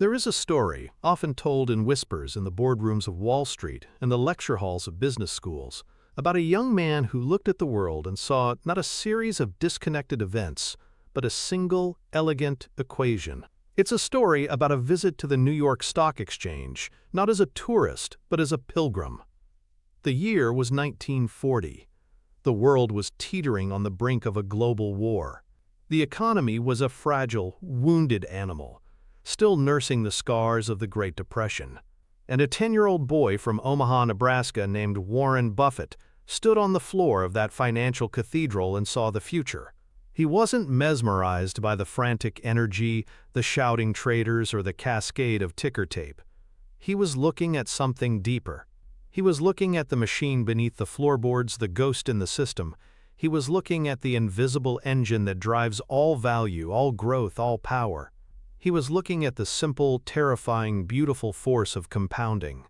There is a story, often told in whispers in the boardrooms of Wall Street and the lecture halls of business schools, about a young man who looked at the world and saw not a series of disconnected events, but a single, elegant equation. It's a story about a visit to the New York Stock Exchange, not as a tourist, but as a pilgrim. The year was 1940. The world was teetering on the brink of a global war. The economy was a fragile, wounded animal, still nursing the scars of the Great Depression. And a 10-year-old boy from Omaha, Nebraska named Warren Buffett stood on the floor of that financial cathedral and saw the future. He wasn't mesmerized by the frantic energy, the shouting traders, or the cascade of ticker tape. He was looking at something deeper. He was looking at the machine beneath the floorboards, the ghost in the system. He was looking at the invisible engine that drives all value, all growth, all power. He was looking at the simple, terrifying, beautiful force of compounding.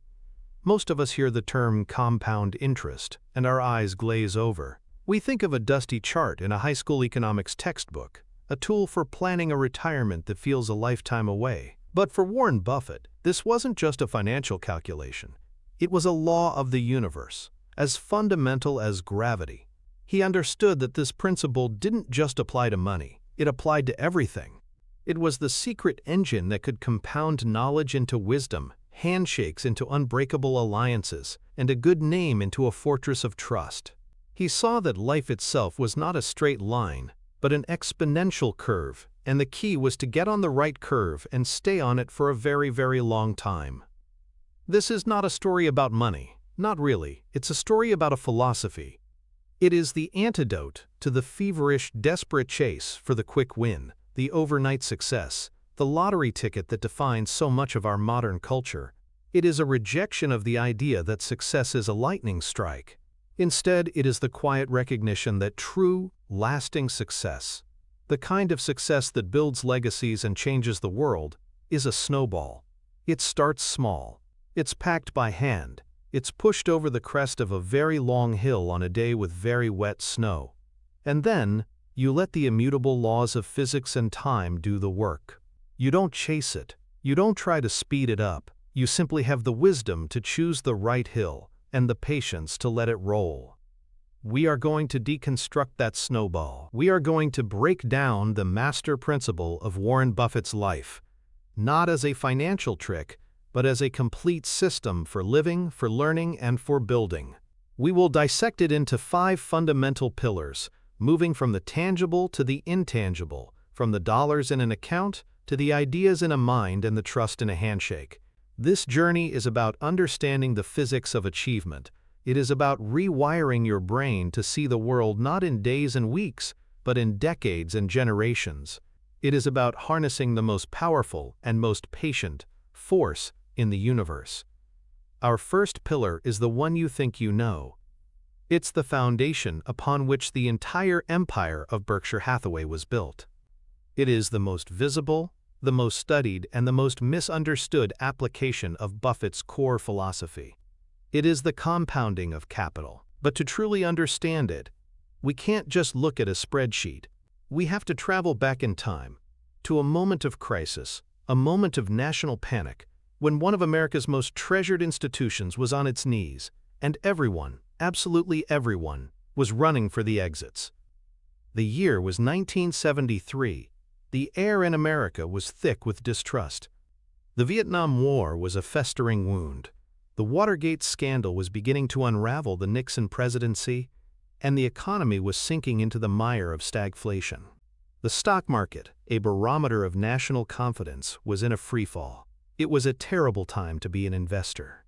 Most of us hear the term compound interest, and our eyes glaze over. We think of a dusty chart in a high school economics textbook, a tool for planning a retirement that feels a lifetime away. But for Warren Buffett, this wasn't just a financial calculation. It was a law of the universe, as fundamental as gravity. He understood that this principle didn't just apply to money, it applied to everything. It was the secret engine that could compound knowledge into wisdom, handshakes into unbreakable alliances, and a good name into a fortress of trust. He saw that life itself was not a straight line, but an exponential curve, and the key was to get on the right curve and stay on it for a very, very long time. This is not a story about money. Not really. It's a story about a philosophy. It is the antidote to the feverish, desperate chase for the quick win, the overnight success, the lottery ticket that defines so much of our modern culture. It is a rejection of the idea that success is a lightning strike. Instead, it is the quiet recognition that true, lasting success, the kind of success that builds legacies and changes the world, is a snowball. It starts small. It's packed by hand. It's pushed over the crest of a very long hill on a day with very wet snow. And then, you let the immutable laws of physics and time do the work. You don't chase it. You don't try to speed it up. You simply have the wisdom to choose the right hill and the patience to let it roll. We are going to deconstruct that snowball. We are going to break down the master principle of Warren Buffett's life, not as a financial trick, but as a complete system for living, for learning, and for building. We will dissect it into 5 fundamental pillars, moving from the tangible to the intangible, from the dollars in an account to the ideas in a mind and the trust in a handshake. This journey is about understanding the physics of achievement. It is about rewiring your brain to see the world not in days and weeks, but in decades and generations. It is about harnessing the most powerful and most patient force in the universe. Our first pillar is the one you think you know. It's the foundation upon which the entire empire of Berkshire Hathaway was built. It is the most visible, the most studied, and the most misunderstood application of Buffett's core philosophy. It is the compounding of capital. But to truly understand it, we can't just look at a spreadsheet. We have to travel back in time, to a moment of crisis, a moment of national panic, when one of America's most treasured institutions was on its knees, and everyone, absolutely everyone, was running for the exits. The year was 1973. The air in America was thick with distrust. The Vietnam War was a festering wound. The Watergate scandal was beginning to unravel the Nixon presidency, and the economy was sinking into the mire of stagflation. The stock market, a barometer of national confidence, was in a freefall. It was a terrible time to be an investor.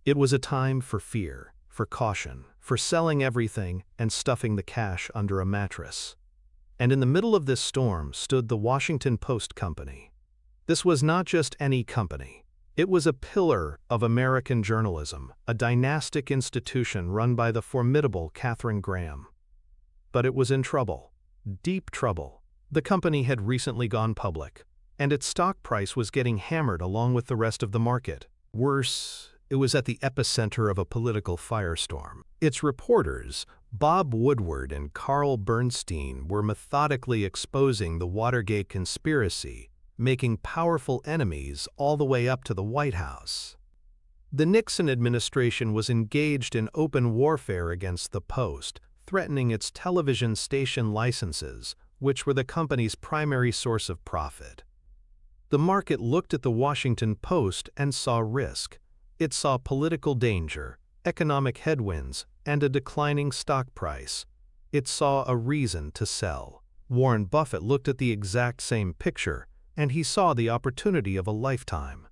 It was a time for fear, for caution, for selling everything and stuffing the cash under a mattress. And in the middle of this storm stood the Washington Post Company. This was not just any company. It was a pillar of American journalism, a dynastic institution run by the formidable Katharine Graham. But it was in trouble, deep trouble. The company had recently gone public, and its stock price was getting hammered along with the rest of the market. Worse, it was at the epicenter of a political firestorm. Its reporters, Bob Woodward and Carl Bernstein, were methodically exposing the Watergate conspiracy, making powerful enemies all the way up to the White House. The Nixon administration was engaged in open warfare against the Post, threatening its television station licenses, which were the company's primary source of profit. The market looked at the Washington Post and saw risk. It saw political danger, economic headwinds, and a declining stock price. It saw a reason to sell. Warren Buffett looked at the exact same picture, and he saw the opportunity of a lifetime.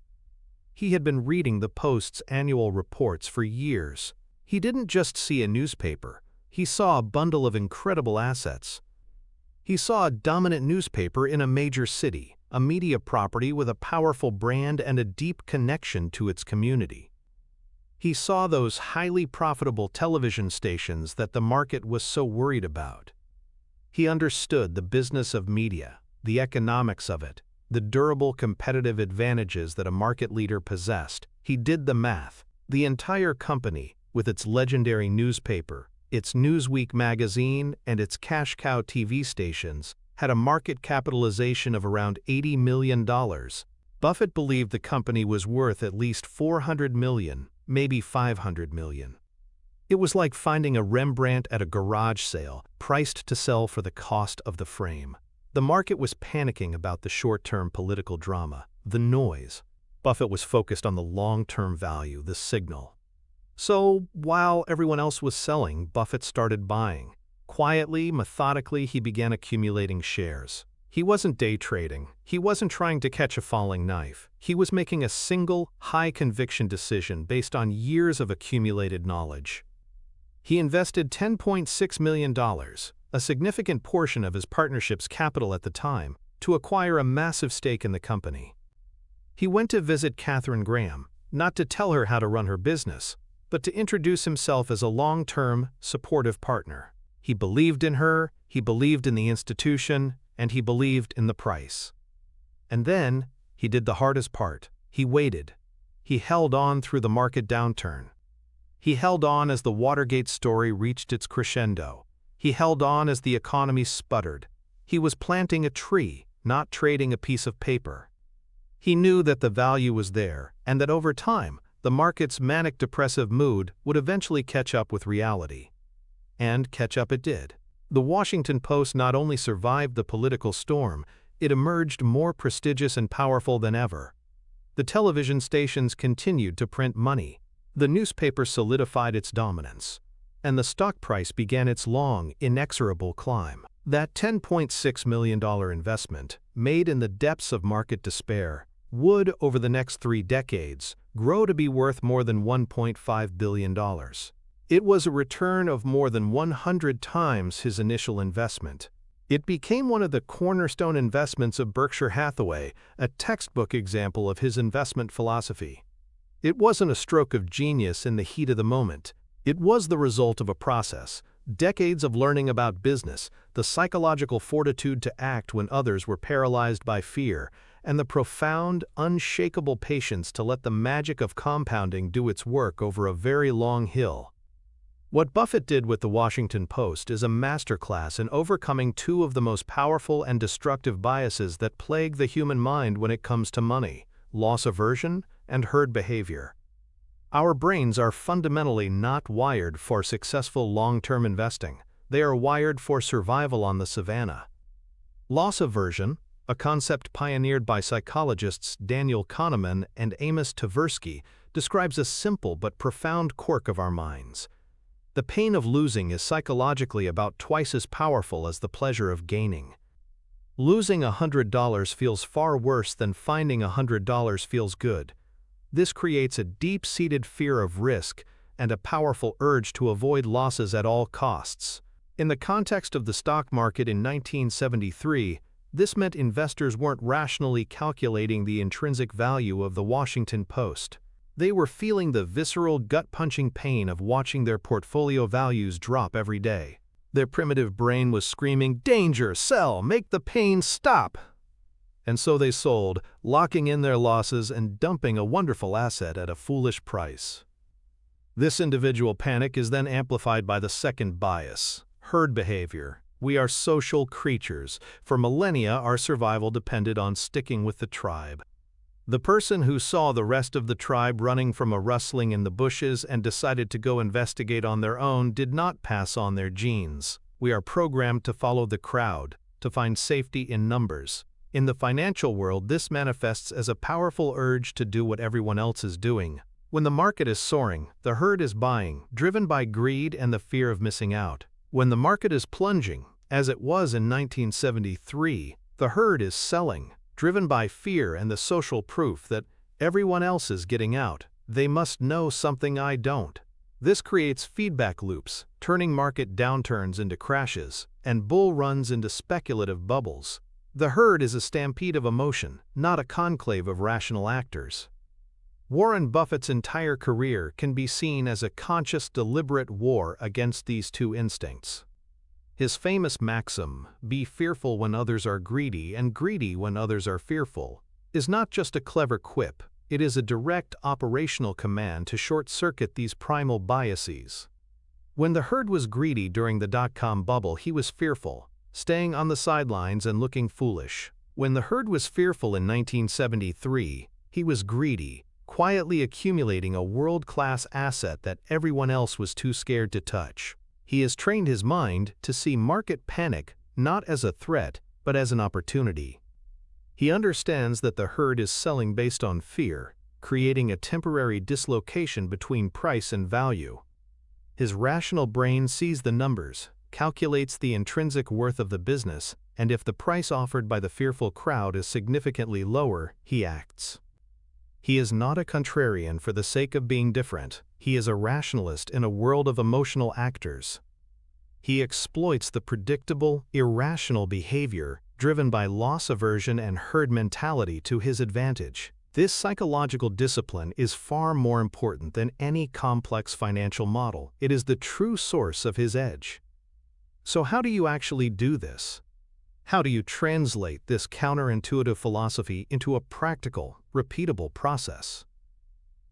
He had been reading the Post's annual reports for years. He didn't just see a newspaper. He saw a bundle of incredible assets. He saw a dominant newspaper in a major city, a media property with a powerful brand and a deep connection to its community. He saw those highly profitable television stations that the market was so worried about. He understood the business of media, the economics of it, the durable competitive advantages that a market leader possessed. He did the math. The entire company, with its legendary newspaper, its Newsweek magazine, and its cash cow TV stations, had a market capitalization of around $80 million. Buffett believed the company was worth at least $400 million, maybe $500 million. It was like finding a Rembrandt at a garage sale, priced to sell for the cost of the frame. The market was panicking about the short-term political drama, the noise. Buffett was focused on the long-term value, the signal. So, while everyone else was selling, Buffett started buying. Quietly, methodically, he began accumulating shares. He wasn't day trading. He wasn't trying to catch a falling knife. He was making a single, high-conviction decision based on years of accumulated knowledge. He invested $10.6 million, a significant portion of his partnership's capital at the time, to acquire a massive stake in the company. He went to visit Katharine Graham, not to tell her how to run her business, but to introduce himself as a long-term, supportive partner. He believed in her, he believed in the institution, and he believed in the price. And then, he did the hardest part. He waited. He held on through the market downturn. He held on as the Watergate story reached its crescendo. He held on as the economy sputtered. He was planting a tree, not trading a piece of paper. He knew that the value was there, and that over time, the market's manic depressive mood would eventually catch up with reality. And catch up it did. The Washington Post not only survived the political storm, it emerged more prestigious and powerful than ever. The television stations continued to print money. The newspaper solidified its dominance. And the stock price began its long, inexorable climb. That $10.6 million investment, made in the depths of market despair, would, over the next 3 decades, grow to be worth more than $1.5 billion. It was a return of more than 100 times his initial investment. It became one of the cornerstone investments of Berkshire Hathaway, a textbook example of his investment philosophy. It wasn't a stroke of genius in the heat of the moment. It was the result of a process, decades of learning about business, the psychological fortitude to act when others were paralyzed by fear, and the profound, unshakable patience to let the magic of compounding do its work over a very long hill. What Buffett did with the Washington Post is a masterclass in overcoming 2 of the most powerful and destructive biases that plague the human mind when it comes to money: loss aversion and herd behavior. Our brains are fundamentally not wired for successful long-term investing. They are wired for survival on the savannah. Loss aversion, a concept pioneered by psychologists Daniel Kahneman and Amos Tversky, describes a simple but profound quirk of our minds. The pain of losing is psychologically about twice as powerful as the pleasure of gaining. Losing $100 feels far worse than finding $100 feels good. This creates a deep-seated fear of risk and a powerful urge to avoid losses at all costs. In the context of the stock market in 1973, this meant investors weren't rationally calculating the intrinsic value of the Washington Post. They were feeling the visceral, gut-punching pain of watching their portfolio values drop every day. Their primitive brain was screaming, "Danger! Sell! Make the pain stop!" And so they sold, locking in their losses and dumping a wonderful asset at a foolish price. This individual panic is then amplified by the second bias, herd behavior. We are social creatures. For millennia, our survival depended on sticking with the tribe. The person who saw the rest of the tribe running from a rustling in the bushes and decided to go investigate on their own did not pass on their genes. We are programmed to follow the crowd, to find safety in numbers. In the financial world, this manifests as a powerful urge to do what everyone else is doing. When the market is soaring, the herd is buying, driven by greed and the fear of missing out. When the market is plunging, as it was in 1973, the herd is selling, driven by fear and the social proof that everyone else is getting out. They must know something I don't. This creates feedback loops, turning market downturns into crashes and bull runs into speculative bubbles. The herd is a stampede of emotion, not a conclave of rational actors. Warren Buffett's entire career can be seen as a conscious, deliberate war against these two instincts. His famous maxim, "Be fearful when others are greedy and greedy when others are fearful," is not just a clever quip, it is a direct operational command to short-circuit these primal biases. When the herd was greedy during the dot-com bubble, he was fearful, staying on the sidelines and looking foolish. When the herd was fearful in 1973, he was greedy, quietly accumulating a world-class asset that everyone else was too scared to touch. He has trained his mind to see market panic not as a threat, but as an opportunity. He understands that the herd is selling based on fear, creating a temporary dislocation between price and value. His rational brain sees the numbers, calculates the intrinsic worth of the business, and if the price offered by the fearful crowd is significantly lower, he acts. He is not a contrarian for the sake of being different. He is a rationalist in a world of emotional actors. He exploits the predictable, irrational behavior driven by loss aversion and herd mentality to his advantage. This psychological discipline is far more important than any complex financial model. It is the true source of his edge. So how do you actually do this? How do you translate this counterintuitive philosophy into a practical, repeatable process?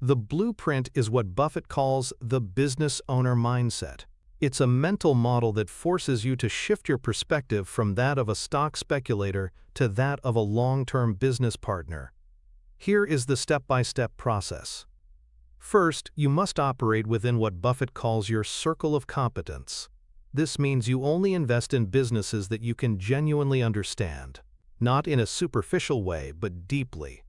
The blueprint is what Buffett calls the business owner mindset. It's a mental model that forces you to shift your perspective from that of a stock speculator to that of a long-term business partner. Here is the step-by-step process. First, you must operate within what Buffett calls your circle of competence. This means you only invest in businesses that you can genuinely understand, not in a superficial way, but deeply.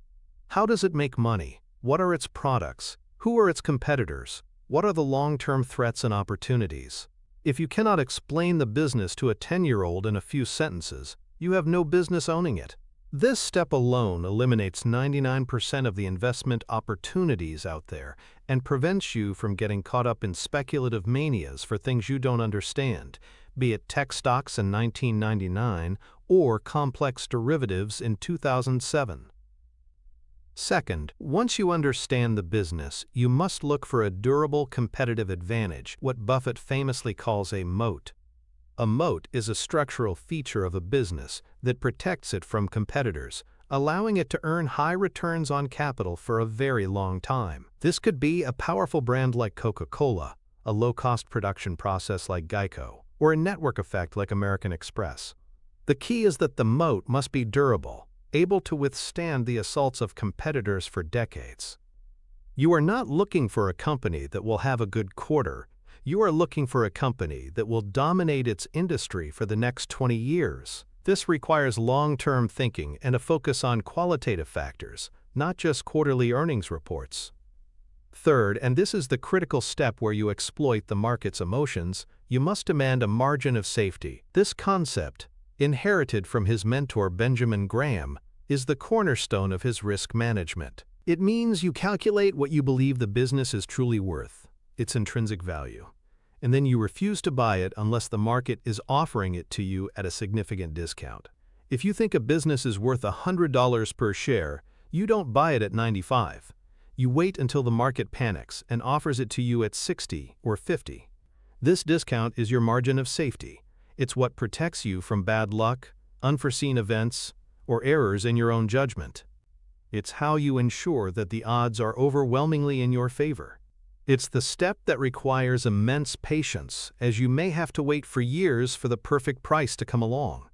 How does it make money? What are its products? Who are its competitors? What are the long-term threats and opportunities? If you cannot explain the business to a 10-year-old in a few sentences, you have no business owning it. This step alone eliminates 99% of the investment opportunities out there and prevents you from getting caught up in speculative manias for things you don't understand, be it tech stocks in 1999 or complex derivatives in 2007. Second, once you understand the business, you must look for a durable competitive advantage, what Buffett famously calls a moat. A moat is a structural feature of a business that protects it from competitors, allowing it to earn high returns on capital for a very long time. This could be a powerful brand like Coca-Cola, a low-cost production process like Geico, or a network effect like American Express. The key is that the moat must be durable, able to withstand the assaults of competitors for decades. You are not looking for a company that will have a good quarter. You are looking for a company that will dominate its industry for the next 20 years. This requires long-term thinking and a focus on qualitative factors, not just quarterly earnings reports. Third, and this is the critical step where you exploit the market's emotions, you must demand a margin of safety. This concept, inherited from his mentor Benjamin Graham, is the cornerstone of his risk management. It means you calculate what you believe the business is truly worth, its intrinsic value, and then you refuse to buy it unless the market is offering it to you at a significant discount. If you think a business is worth $100 per share, you don't buy it at 95. You wait until the market panics and offers it to you at 60 or 50. This discount is your margin of safety. It's what protects you from bad luck, unforeseen events, or errors in your own judgment. It's how you ensure that the odds are overwhelmingly in your favor. It's the step that requires immense patience, as you may have to wait for years for the perfect price to come along.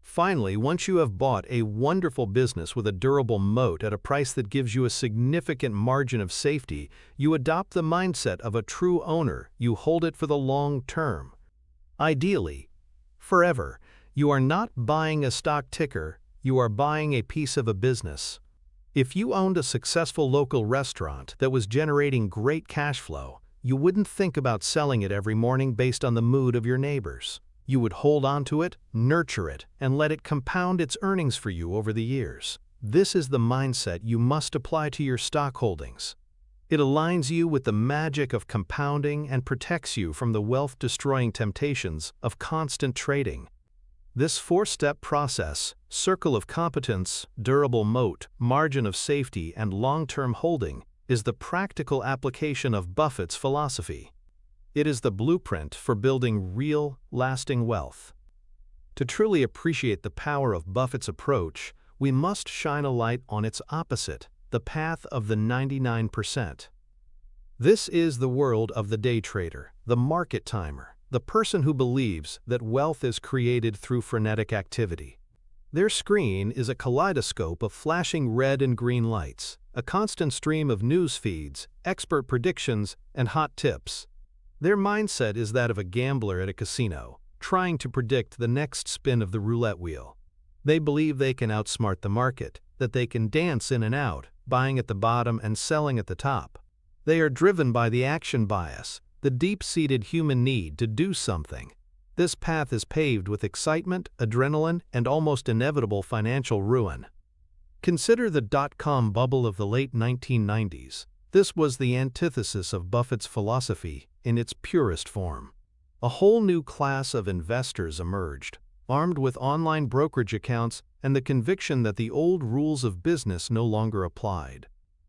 Finally, once you have bought a wonderful business with a durable moat at a price that gives you a significant margin of safety, you adopt the mindset of a true owner. You hold it for the long term. Ideally, forever. You are not buying a stock ticker, you are buying a piece of a business. If you owned a successful local restaurant that was generating great cash flow, you wouldn't think about selling it every morning based on the mood of your neighbors. You would hold on to it, nurture it, and let it compound its earnings for you over the years. This is the mindset you must apply to your stock holdings. It aligns you with the magic of compounding and protects you from the wealth-destroying temptations of constant trading. This four-step process, circle of competence, durable moat, margin of safety, and long-term holding, is the practical application of Buffett's philosophy. It is the blueprint for building real, lasting wealth. To truly appreciate the power of Buffett's approach, we must shine a light on its opposite, the path of the 99%. This is the world of the day trader, the market timer, the person who believes that wealth is created through frenetic activity. Their screen is a kaleidoscope of flashing red and green lights, a constant stream of news feeds, expert predictions, and hot tips. Their mindset is that of a gambler at a casino, trying to predict the next spin of the roulette wheel. They believe they can outsmart the market, that they can dance in and out, buying at the bottom and selling at the top. They are driven by the action bias, the deep-seated human need to do something. This path is paved with excitement, adrenaline, and almost inevitable financial ruin. Consider the dot-com bubble of the late 1990s. This was the antithesis of Buffett's philosophy in its purest form. A whole new class of investors emerged, armed with online brokerage accounts and the conviction that the old rules of business no longer applied.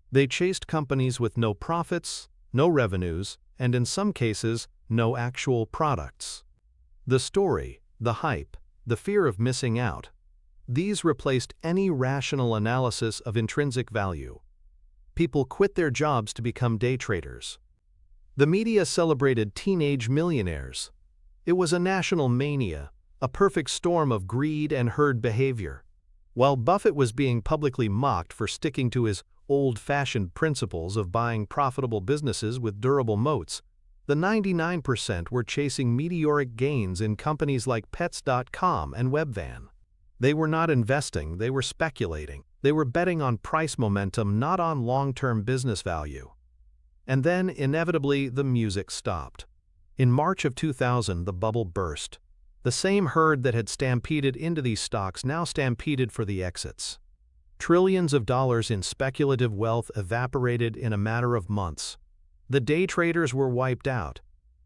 They chased companies with no profits, no revenues, and in some cases, no actual products. The story, the hype, the fear of missing out, these replaced any rational analysis of intrinsic value. People quit their jobs to become day traders. The media celebrated teenage millionaires. It was a national mania, a perfect storm of greed and herd behavior. While Buffett was being publicly mocked for sticking to his old-fashioned principles of buying profitable businesses with durable moats, the 99% were chasing meteoric gains in companies like Pets.com and Webvan. They were not investing, they were speculating. They were betting on price momentum, not on long-term business value. And then, inevitably, the music stopped. In March of 2000, the bubble burst. The same herd that had stampeded into these stocks now stampeded for the exits. Trillions of dollars in speculative wealth evaporated in a matter of months. The day traders were wiped out.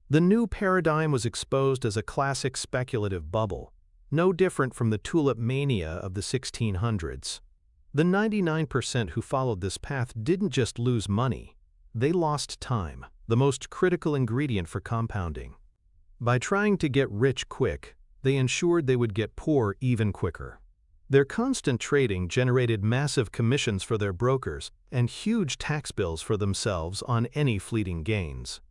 The new paradigm was exposed as a classic speculative bubble, no different from the tulip mania of the 1600s. The 99% who followed this path didn't just lose money, they lost time, the most critical ingredient for compounding. By trying to get rich quick, they ensured they would get poor even quicker. Their constant trading generated massive commissions for their brokers and huge tax bills for themselves on any fleeting gains.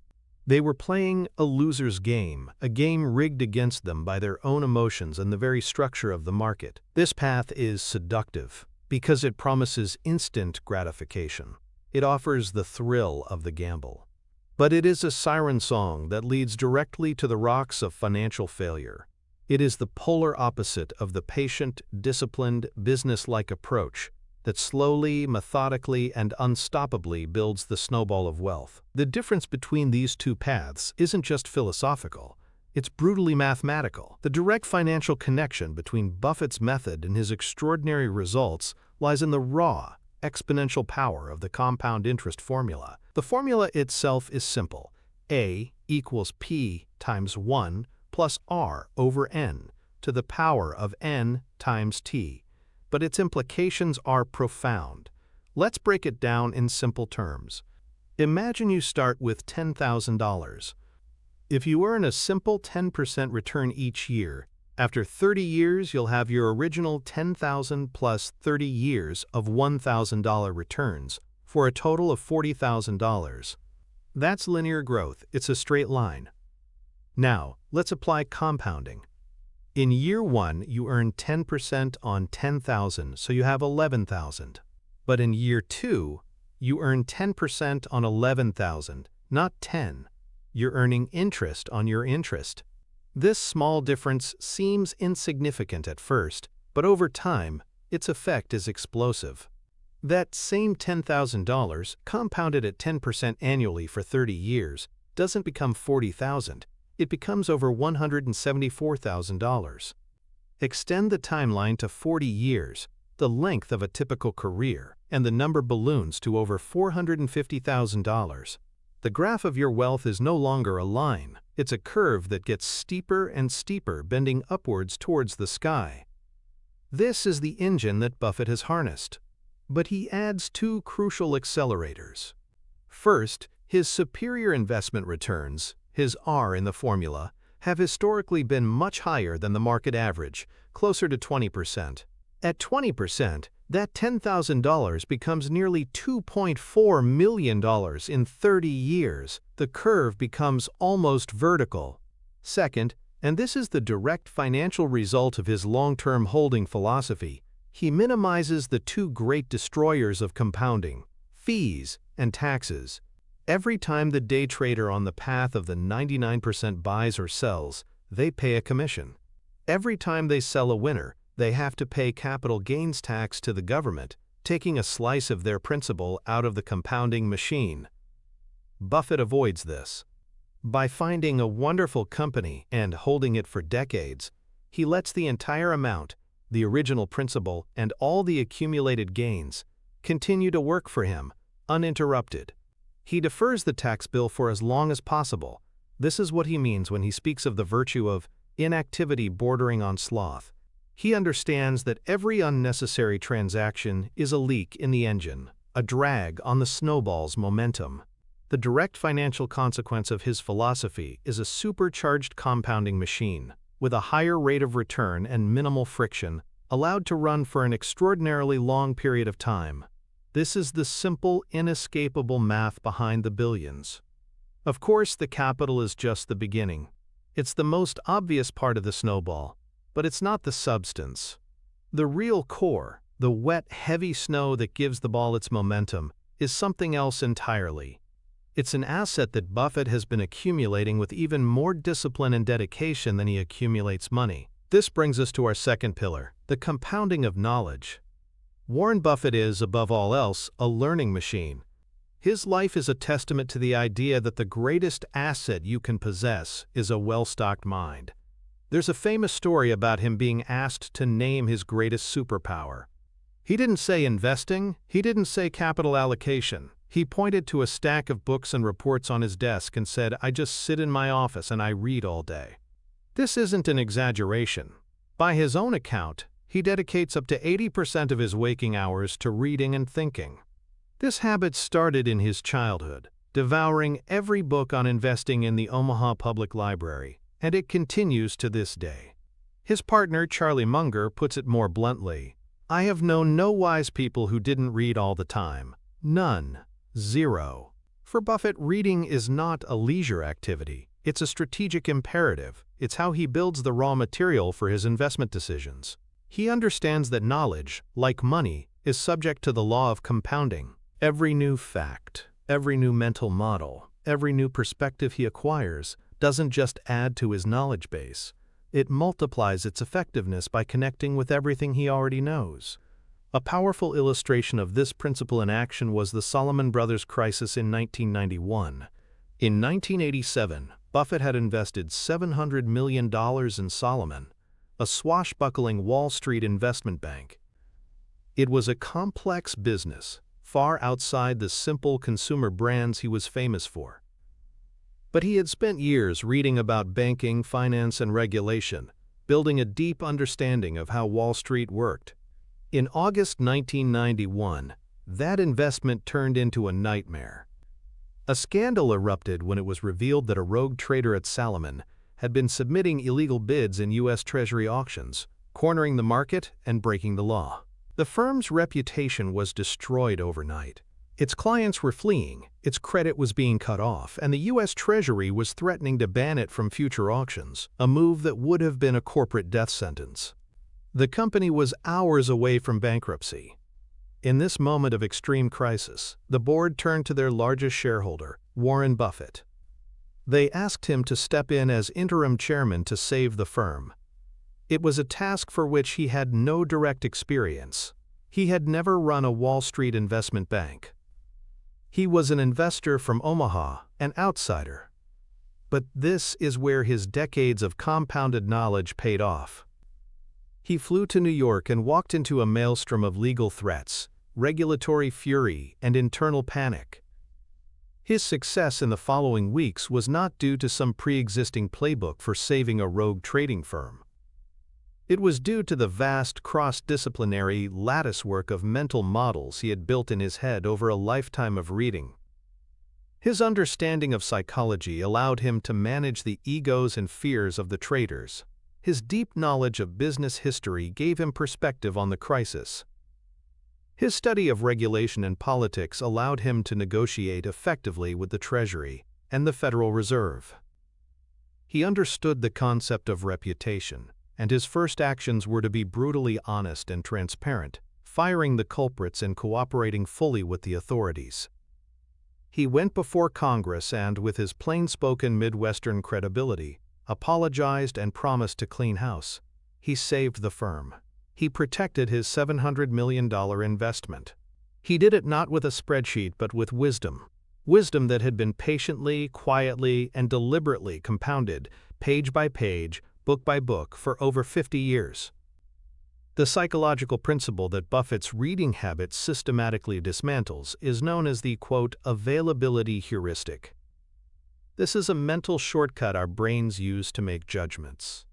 They were playing a loser's game, a game rigged against them by their own emotions and the very structure of the market. This path is seductive because it promises instant gratification. It offers the thrill of the gamble. But it is a siren song that leads directly to the rocks of financial failure. It is the polar opposite of the patient, disciplined, business-like approach that slowly, methodically, and unstoppably builds the snowball of wealth. The difference between these two paths isn't just philosophical, it's brutally mathematical. The direct financial connection between Buffett's method and his extraordinary results lies in the raw, exponential power of the compound interest formula. The formula itself is simple. A equals P times 1 plus R over N to the power of N times T. But its implications are profound. Let's break it down in simple terms. Imagine you start with $10,000. If you earn a simple 10% return each year, after 30 years you'll have your original $10,000 plus 30 years of $1,000 returns, for a total of $40,000. That's linear growth. It's a straight line. Now, let's apply compounding. In year 1, you earn 10% on 10,000, so you have 11,000. But in year 2, you earn 10% on 11,000, not 10. You're earning interest on your interest. This small difference seems insignificant at first, but over time, its effect is explosive. That same $10,000, compounded at 10% annually for 30 years, doesn't become $40,000. It becomes over $174,000. Extend the timeline to 40 years, the length of a typical career, and the number balloons to over $450,000. The graph of your wealth is no longer a line. It's a curve that gets steeper and steeper, bending upwards towards the sky. This is the engine that Buffett has harnessed. But he adds 2 crucial accelerators. First, his superior investment returns, his R in the formula, have historically been much higher than the market average, closer to 20%. At 20%, that $10,000 becomes nearly $2.4 million in 30 years. The curve becomes almost vertical. Second, and this is the direct financial result of his long-term holding philosophy, he minimizes the 2 great destroyers of compounding, fees and taxes. Every time the day trader on the path of the 99% buys or sells, they pay a commission. Every time they sell a winner, they have to pay capital gains tax to the government, taking a slice of their principal out of the compounding machine. Buffett avoids this. By finding a wonderful company and holding it for decades, he lets the entire amount, the original principal and all the accumulated gains, continue to work for him, uninterrupted. He defers the tax bill for as long as possible. This is what he means when he speaks of the virtue of inactivity bordering on sloth. He understands that every unnecessary transaction is a leak in the engine, a drag on the snowball's momentum. The direct financial consequence of his philosophy is a supercharged compounding machine, with a higher rate of return and minimal friction, allowed to run for an extraordinarily long period of time. This is the simple, inescapable math behind the billions. Of course, the capital is just the beginning. It's the most obvious part of the snowball, but it's not the substance. The real core, the wet, heavy snow that gives the ball its momentum, is something else entirely. It's an asset that Buffett has been accumulating with even more discipline and dedication than he accumulates money. This brings us to our second pillar, the compounding of knowledge. Warren Buffett is, above all else, a learning machine. His life is a testament to the idea that the greatest asset you can possess is a well-stocked mind. There's a famous story about him being asked to name his greatest superpower. He didn't say investing, he didn't say capital allocation. He pointed to a stack of books and reports on his desk and said, "I just sit in my office and I read all day." This isn't an exaggeration. By his own account, he dedicates up to 80% of his waking hours to reading and thinking. This habit started in his childhood, devouring every book on investing in the Omaha Public Library, and it continues to this day. His partner, Charlie Munger, puts it more bluntly, "I have known no wise people who didn't read all the time. None. Zero." For Buffett, reading is not a leisure activity. It's a strategic imperative. It's how he builds the raw material for his investment decisions. He understands that knowledge, like money, is subject to the law of compounding. Every new fact, every new mental model, every new perspective he acquires doesn't just add to his knowledge base. It multiplies its effectiveness by connecting with everything he already knows. A powerful illustration of this principle in action was the Salomon Brothers crisis in 1991. In 1987, Buffett had invested $700 million in Salomon, a swashbuckling Wall Street investment bank. It was a complex business, far outside the simple consumer brands he was famous for. But he had spent years reading about banking, finance, and regulation, building a deep understanding of how Wall Street worked. In August 1991, that investment turned into a nightmare. A scandal erupted when it was revealed that a rogue trader at Salomon had been submitting illegal bids in U.S. Treasury auctions, cornering the market and breaking the law. The firm's reputation was destroyed overnight. Its clients were fleeing, its credit was being cut off, and the U.S. Treasury was threatening to ban it from future auctions, a move that would have been a corporate death sentence. The company was hours away from bankruptcy. In this moment of extreme crisis, the board turned to their largest shareholder, Warren Buffett. They asked him to step in as interim chairman to save the firm. It was a task for which he had no direct experience. He had never run a Wall Street investment bank. He was an investor from Omaha, an outsider. But this is where his decades of compounded knowledge paid off. He flew to New York and walked into a maelstrom of legal threats, regulatory fury, and internal panic. His success in the following weeks was not due to some pre-existing playbook for saving a rogue trading firm. It was due to the vast cross-disciplinary latticework of mental models he had built in his head over a lifetime of reading. His understanding of psychology allowed him to manage the egos and fears of the traders. His deep knowledge of business history gave him perspective on the crisis. His study of regulation and politics allowed him to negotiate effectively with the Treasury and the Federal Reserve. He understood the concept of reputation, and his first actions were to be brutally honest and transparent, firing the culprits and cooperating fully with the authorities. He went before Congress and, with his plain-spoken Midwestern credibility, apologized and promised to clean house. He saved the firm. He protected his $700 million investment. He did it not with a spreadsheet but with wisdom. Wisdom that had been patiently, quietly, and deliberately compounded, page by page, book by book, for over 50 years. The psychological principle that Buffett's reading habit systematically dismantles is known as the, quote, availability heuristic. This is a mental shortcut our brains use to make judgments.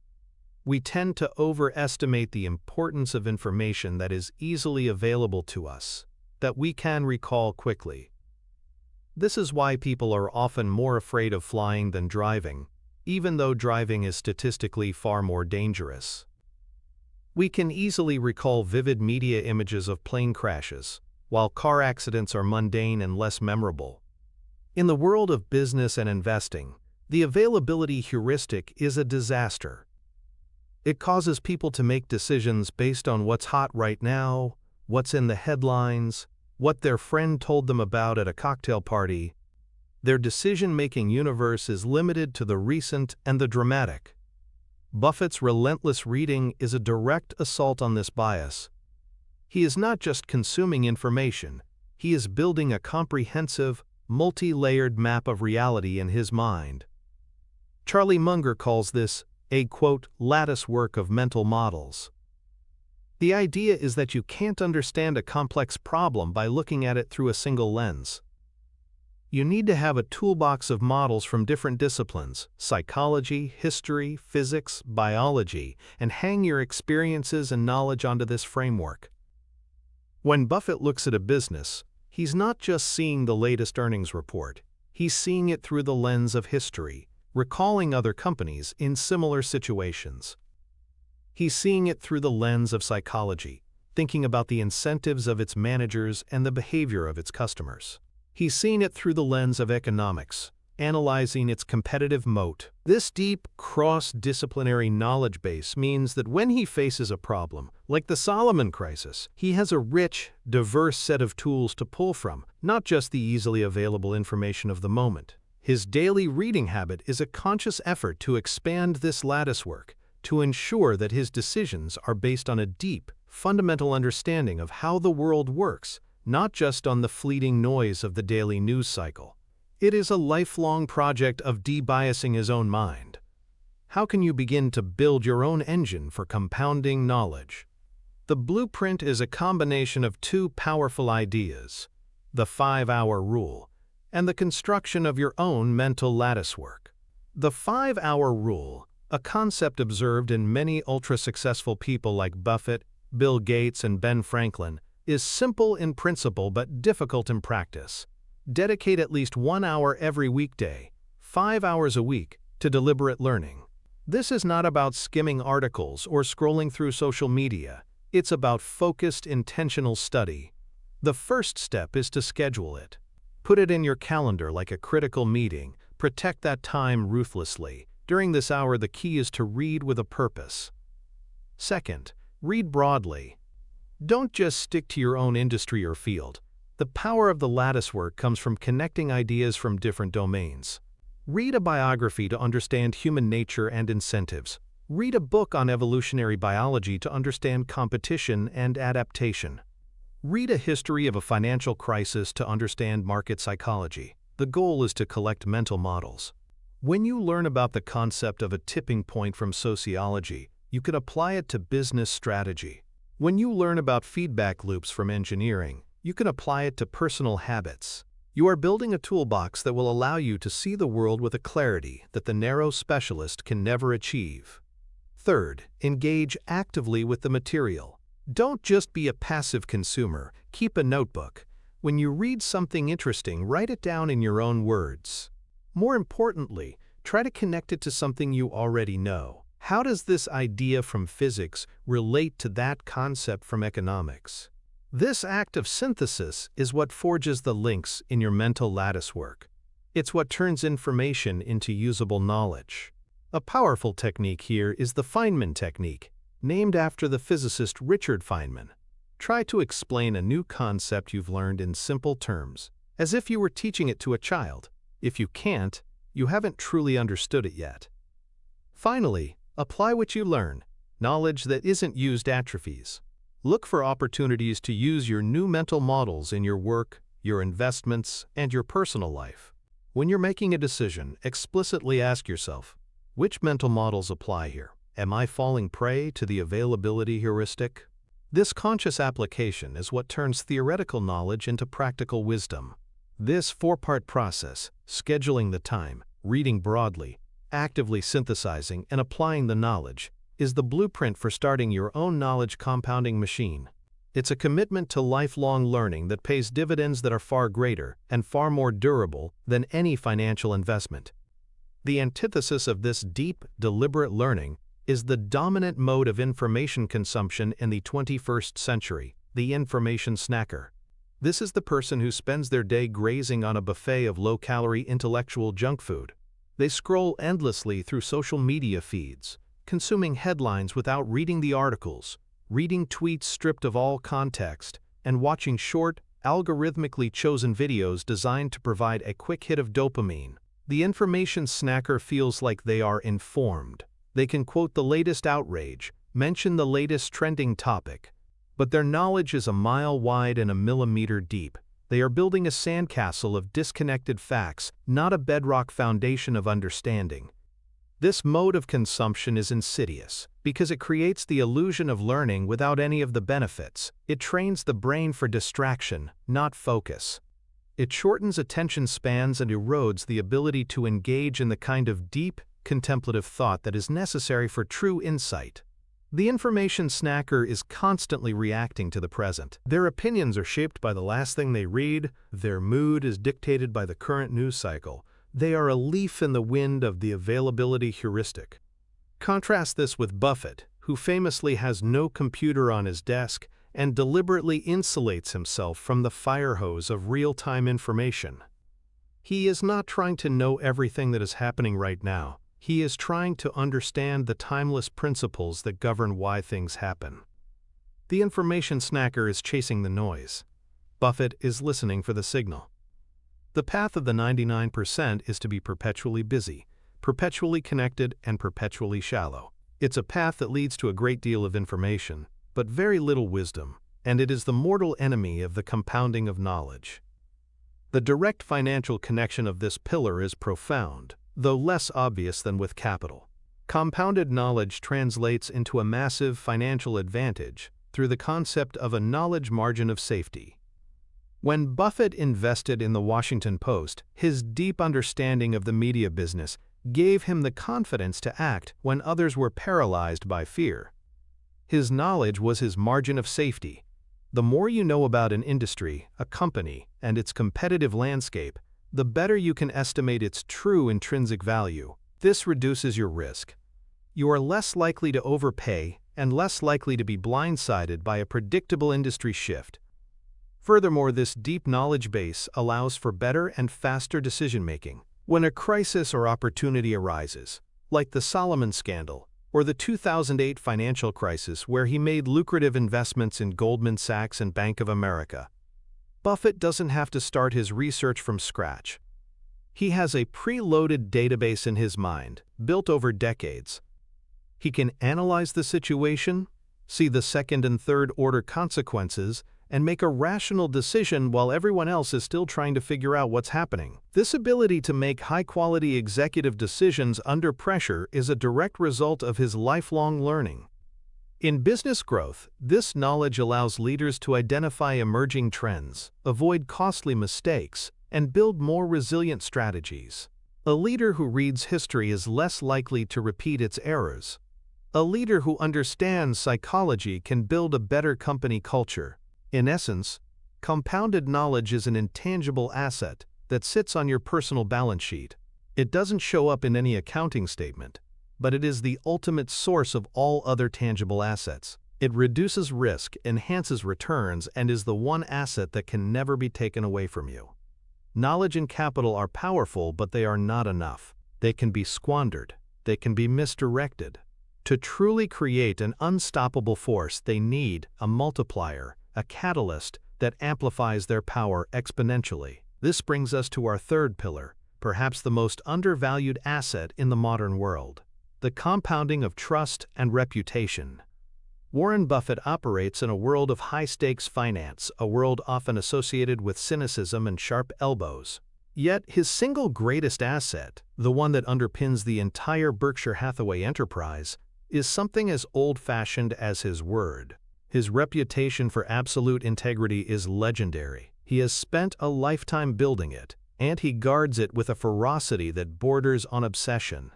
We tend to overestimate the importance of information that is easily available to us, that we can recall quickly. This is why people are often more afraid of flying than driving, even though driving is statistically far more dangerous. We can easily recall vivid media images of plane crashes, while car accidents are mundane and less memorable. In the world of business and investing, the availability heuristic is a disaster. It causes people to make decisions based on what's hot right now, what's in the headlines, what their friend told them about at a cocktail party. Their decision-making universe is limited to the recent and the dramatic. Buffett's relentless reading is a direct assault on this bias. He is not just consuming information, he is building a comprehensive, multi-layered map of reality in his mind. Charlie Munger calls this a, quote, lattice work of mental models. The idea is that you can't understand a complex problem by looking at it through a single lens. You need to have a toolbox of models from different disciplines, psychology, history, physics, biology, and hang your experiences and knowledge onto this framework. When Buffett looks at a business, he's not just seeing the latest earnings report, he's seeing it through the lens of history, recalling other companies in similar situations. He's seeing it through the lens of psychology, thinking about the incentives of its managers and the behavior of its customers. He's seen it through the lens of economics, analyzing its competitive moat. This deep, cross-disciplinary knowledge base means that when he faces a problem, like the Solomon crisis, he has a rich, diverse set of tools to pull from, not just the easily available information of the moment. His daily reading habit is a conscious effort to expand this latticework, to ensure that his decisions are based on a deep, fundamental understanding of how the world works, not just on the fleeting noise of the daily news cycle. It is a lifelong project of debiasing his own mind. How can you begin to build your own engine for compounding knowledge? The blueprint is a combination of two powerful ideas, the 5-hour rule and the construction of your own mental latticework. The 5-hour rule, a concept observed in many ultra-successful people like Buffett, Bill Gates, and Ben Franklin, is simple in principle but difficult in practice. Dedicate at least 1 hour every weekday, 5 hours a week, to deliberate learning. This is not about skimming articles or scrolling through social media. It's about focused, intentional study. The first step is to schedule it. Put it in your calendar like a critical meeting. Protect that time ruthlessly. During this hour, the key is to read with a purpose. Second, read broadly. Don't just stick to your own industry or field. The power of the lattice work comes from connecting ideas from different domains. Read a biography to understand human nature and incentives. Read a book on evolutionary biology to understand competition and adaptation. Read a history of a financial crisis to understand market psychology. The goal is to collect mental models. When you learn about the concept of a tipping point from sociology, you can apply it to business strategy. When you learn about feedback loops from engineering, you can apply it to personal habits. You are building a toolbox that will allow you to see the world with a clarity that the narrow specialist can never achieve. Third, engage actively with the material. Don't just be a passive consumer. Keep a notebook. When you read something interesting, write it down in your own words. More importantly, try to connect it to something you already know. How does this idea from physics relate to that concept from economics? This act of synthesis is what forges the links in your mental lattice work. It's what turns information into usable knowledge. A powerful technique here is the Feynman technique, named after the physicist Richard Feynman. Try to explain a new concept you've learned in simple terms, as if you were teaching it to a child. If you can't, you haven't truly understood it yet. Finally, apply what you learn. Knowledge that isn't used atrophies. Look for opportunities to use your new mental models in your work, your investments, and your personal life. When you're making a decision, explicitly ask yourself, which mental models apply here? Am I falling prey to the availability heuristic? This conscious application is what turns theoretical knowledge into practical wisdom. This four-part process, scheduling the time, reading broadly, actively synthesizing and applying the knowledge, is the blueprint for starting your own knowledge compounding machine. It's a commitment to lifelong learning that pays dividends that are far greater and far more durable than any financial investment. The antithesis of this deep, deliberate learning is the dominant mode of information consumption in the 21st century, the information snacker. This is the person who spends their day grazing on a buffet of low-calorie intellectual junk food. They scroll endlessly through social media feeds, consuming headlines without reading the articles, reading tweets stripped of all context, and watching short, algorithmically chosen videos designed to provide a quick hit of dopamine. The information snacker feels like they are informed. They can quote the latest outrage, mention the latest trending topic, but their knowledge is a mile wide and a millimeter deep. They are building a sandcastle of disconnected facts, not a bedrock foundation of understanding. This mode of consumption is insidious because it creates the illusion of learning without any of the benefits. It trains the brain for distraction, not focus. It shortens attention spans and erodes the ability to engage in the kind of deep, contemplative thought that is necessary for true insight. The information snacker is constantly reacting to the present. Their opinions are shaped by the last thing they read. Their mood is dictated by the current news cycle. They are a leaf in the wind of the availability heuristic. Contrast this with Buffett, who famously has no computer on his desk and deliberately insulates himself from the fire hose of real-time information. He is not trying to know everything that is happening right now. He is trying to understand the timeless principles that govern why things happen. The information snacker is chasing the noise. Buffett is listening for the signal. The path of the 99% is to be perpetually busy, perpetually connected, and perpetually shallow. It's a path that leads to a great deal of information, but very little wisdom, and it is the mortal enemy of the compounding of knowledge. The direct financial connection of this pillar is profound, though less obvious than with capital. Compounded knowledge translates into a massive financial advantage through the concept of a knowledge margin of safety. When Buffett invested in the Washington Post, his deep understanding of the media business gave him the confidence to act when others were paralyzed by fear. His knowledge was his margin of safety. The more you know about an industry, a company, and its competitive landscape, the better you can estimate its true intrinsic value. This reduces your risk. You are less likely to overpay and less likely to be blindsided by a predictable industry shift. Furthermore, this deep knowledge base allows for better and faster decision-making. When a crisis or opportunity arises, like the Solomon scandal or the 2008 financial crisis where he made lucrative investments in Goldman Sachs and Bank of America, Buffett doesn't have to start his research from scratch. He has a preloaded database in his mind, built over decades. He can analyze the situation, see the second and third order consequences, and make a rational decision while everyone else is still trying to figure out what's happening. This ability to make high-quality executive decisions under pressure is a direct result of his lifelong learning. In business growth, this knowledge allows leaders to identify emerging trends, avoid costly mistakes, and build more resilient strategies. A leader who reads history is less likely to repeat its errors. A leader who understands psychology can build a better company culture. In essence, compounded knowledge is an intangible asset that sits on your personal balance sheet. It doesn't show up in any accounting statement, but it is the ultimate source of all other tangible assets. It reduces risk, enhances returns, and is the one asset that can never be taken away from you. Knowledge and capital are powerful, but they are not enough. They can be squandered. They can be misdirected. To truly create an unstoppable force, they need a multiplier, a catalyst that amplifies their power exponentially. This brings us to our third pillar, perhaps the most undervalued asset in the modern world: the compounding of trust and reputation. Warren Buffett operates in a world of high-stakes finance, a world often associated with cynicism and sharp elbows. Yet his single greatest asset, the one that underpins the entire Berkshire Hathaway enterprise, is something as old-fashioned as his word. His reputation for absolute integrity is legendary. He has spent a lifetime building it, and he guards it with a ferocity that borders on obsession.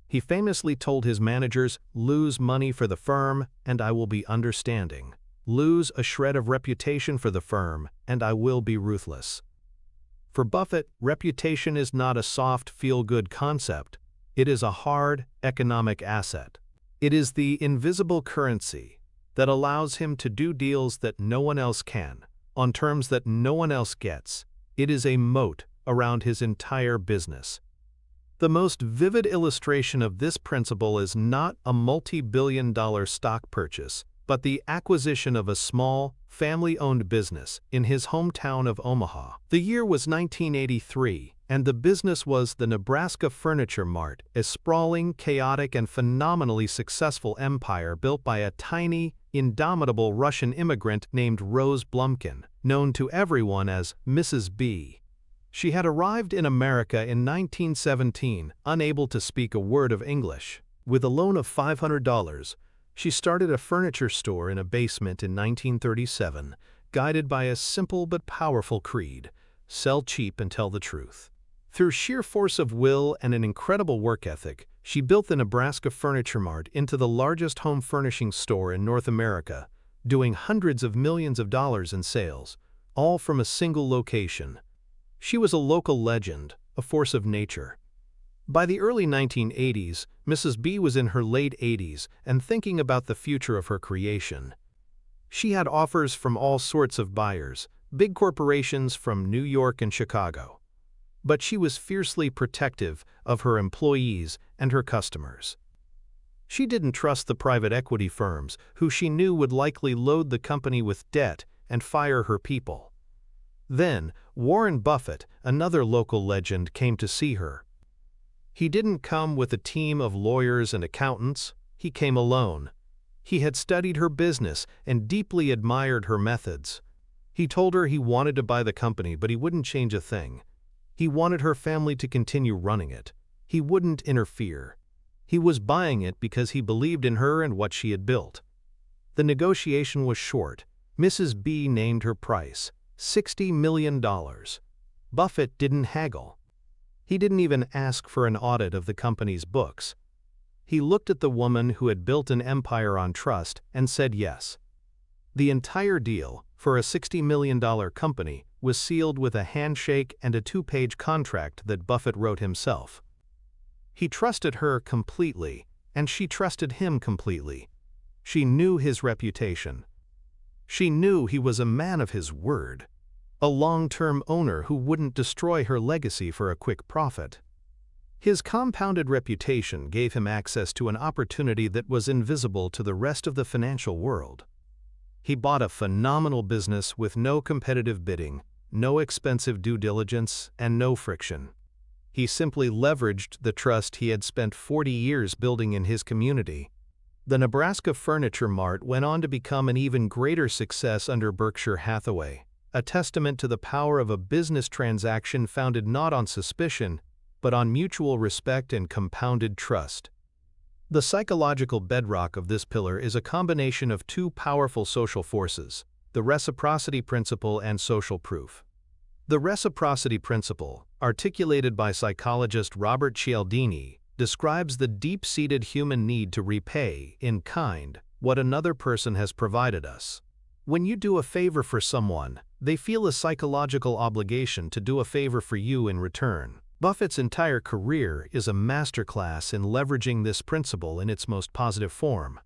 He famously told his managers, "Lose money for the firm, and I will be understanding. Lose a shred of reputation for the firm, and I will be ruthless." For Buffett, reputation is not a soft, feel-good concept. It is a hard, economic asset. It is the invisible currency that allows him to do deals that no one else can, on terms that no one else gets. It is a moat around his entire business. The most vivid illustration of this principle is not a multi-billion-dollar stock purchase, but the acquisition of a small, family-owned business in his hometown of Omaha. The year was 1983, and the business was the Nebraska Furniture Mart, a sprawling, chaotic, and phenomenally successful empire built by a tiny, indomitable Russian immigrant named Rose Blumkin, known to everyone as Mrs. B. She had arrived in America in 1917, unable to speak a word of English. With a loan of $500, she started a furniture store in a basement in 1937, guided by a simple but powerful creed: sell cheap and tell the truth. Through sheer force of will and an incredible work ethic, she built the Nebraska Furniture Mart into the largest home furnishing store in North America, doing hundreds of millions of dollars in sales, all from a single location. She was a local legend, a force of nature. By the early 1980s, Mrs. B was in her late 80s and thinking about the future of her creation. She had offers from all sorts of buyers, big corporations from New York and Chicago. But she was fiercely protective of her employees and her customers. She didn't trust the private equity firms, who she knew would likely load the company with debt and fire her people. Then, Warren Buffett, another local legend, came to see her. He didn't come with a team of lawyers and accountants. He came alone. He had studied her business and deeply admired her methods. He told her he wanted to buy the company, but he wouldn't change a thing. He wanted her family to continue running it. He wouldn't interfere. He was buying it because he believed in her and what she had built. The negotiation was short. Mrs. B named her price: $60 million. Buffett didn't haggle. He didn't even ask for an audit of the company's books. He looked at the woman who had built an empire on trust and said yes. The entire deal, for a $60 million company, was sealed with a handshake and a 2-page contract that Buffett wrote himself. He trusted her completely, and she trusted him completely. She knew his reputation. She knew he was a man of his word, a long-term owner who wouldn't destroy her legacy for a quick profit. His compounded reputation gave him access to an opportunity that was invisible to the rest of the financial world. He bought a phenomenal business with no competitive bidding, no expensive due diligence, and no friction. He simply leveraged the trust he had spent 40 years building in his community. The Nebraska Furniture Mart went on to become an even greater success under Berkshire Hathaway, a testament to the power of a business transaction founded not on suspicion, but on mutual respect and compounded trust. The psychological bedrock of this pillar is a combination of two powerful social forces, the reciprocity principle and social proof. The reciprocity principle, articulated by psychologist Robert Cialdini, describes the deep-seated human need to repay, in kind, what another person has provided us. When you do a favor for someone, they feel a psychological obligation to do a favor for you in return. Buffett's entire career is a masterclass in leveraging this principle in its most positive form.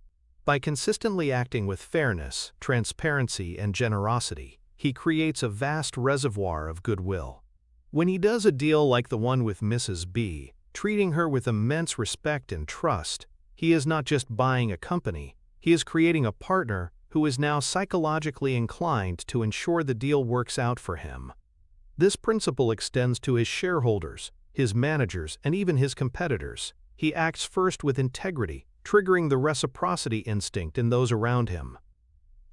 By consistently acting with fairness, transparency, and generosity, he creates a vast reservoir of goodwill. When he does a deal like the one with Mrs. B, treating her with immense respect and trust, he is not just buying a company, he is creating a partner who is now psychologically inclined to ensure the deal works out for him. This principle extends to his shareholders, his managers, and even his competitors. He acts first with integrity, triggering the reciprocity instinct in those around him.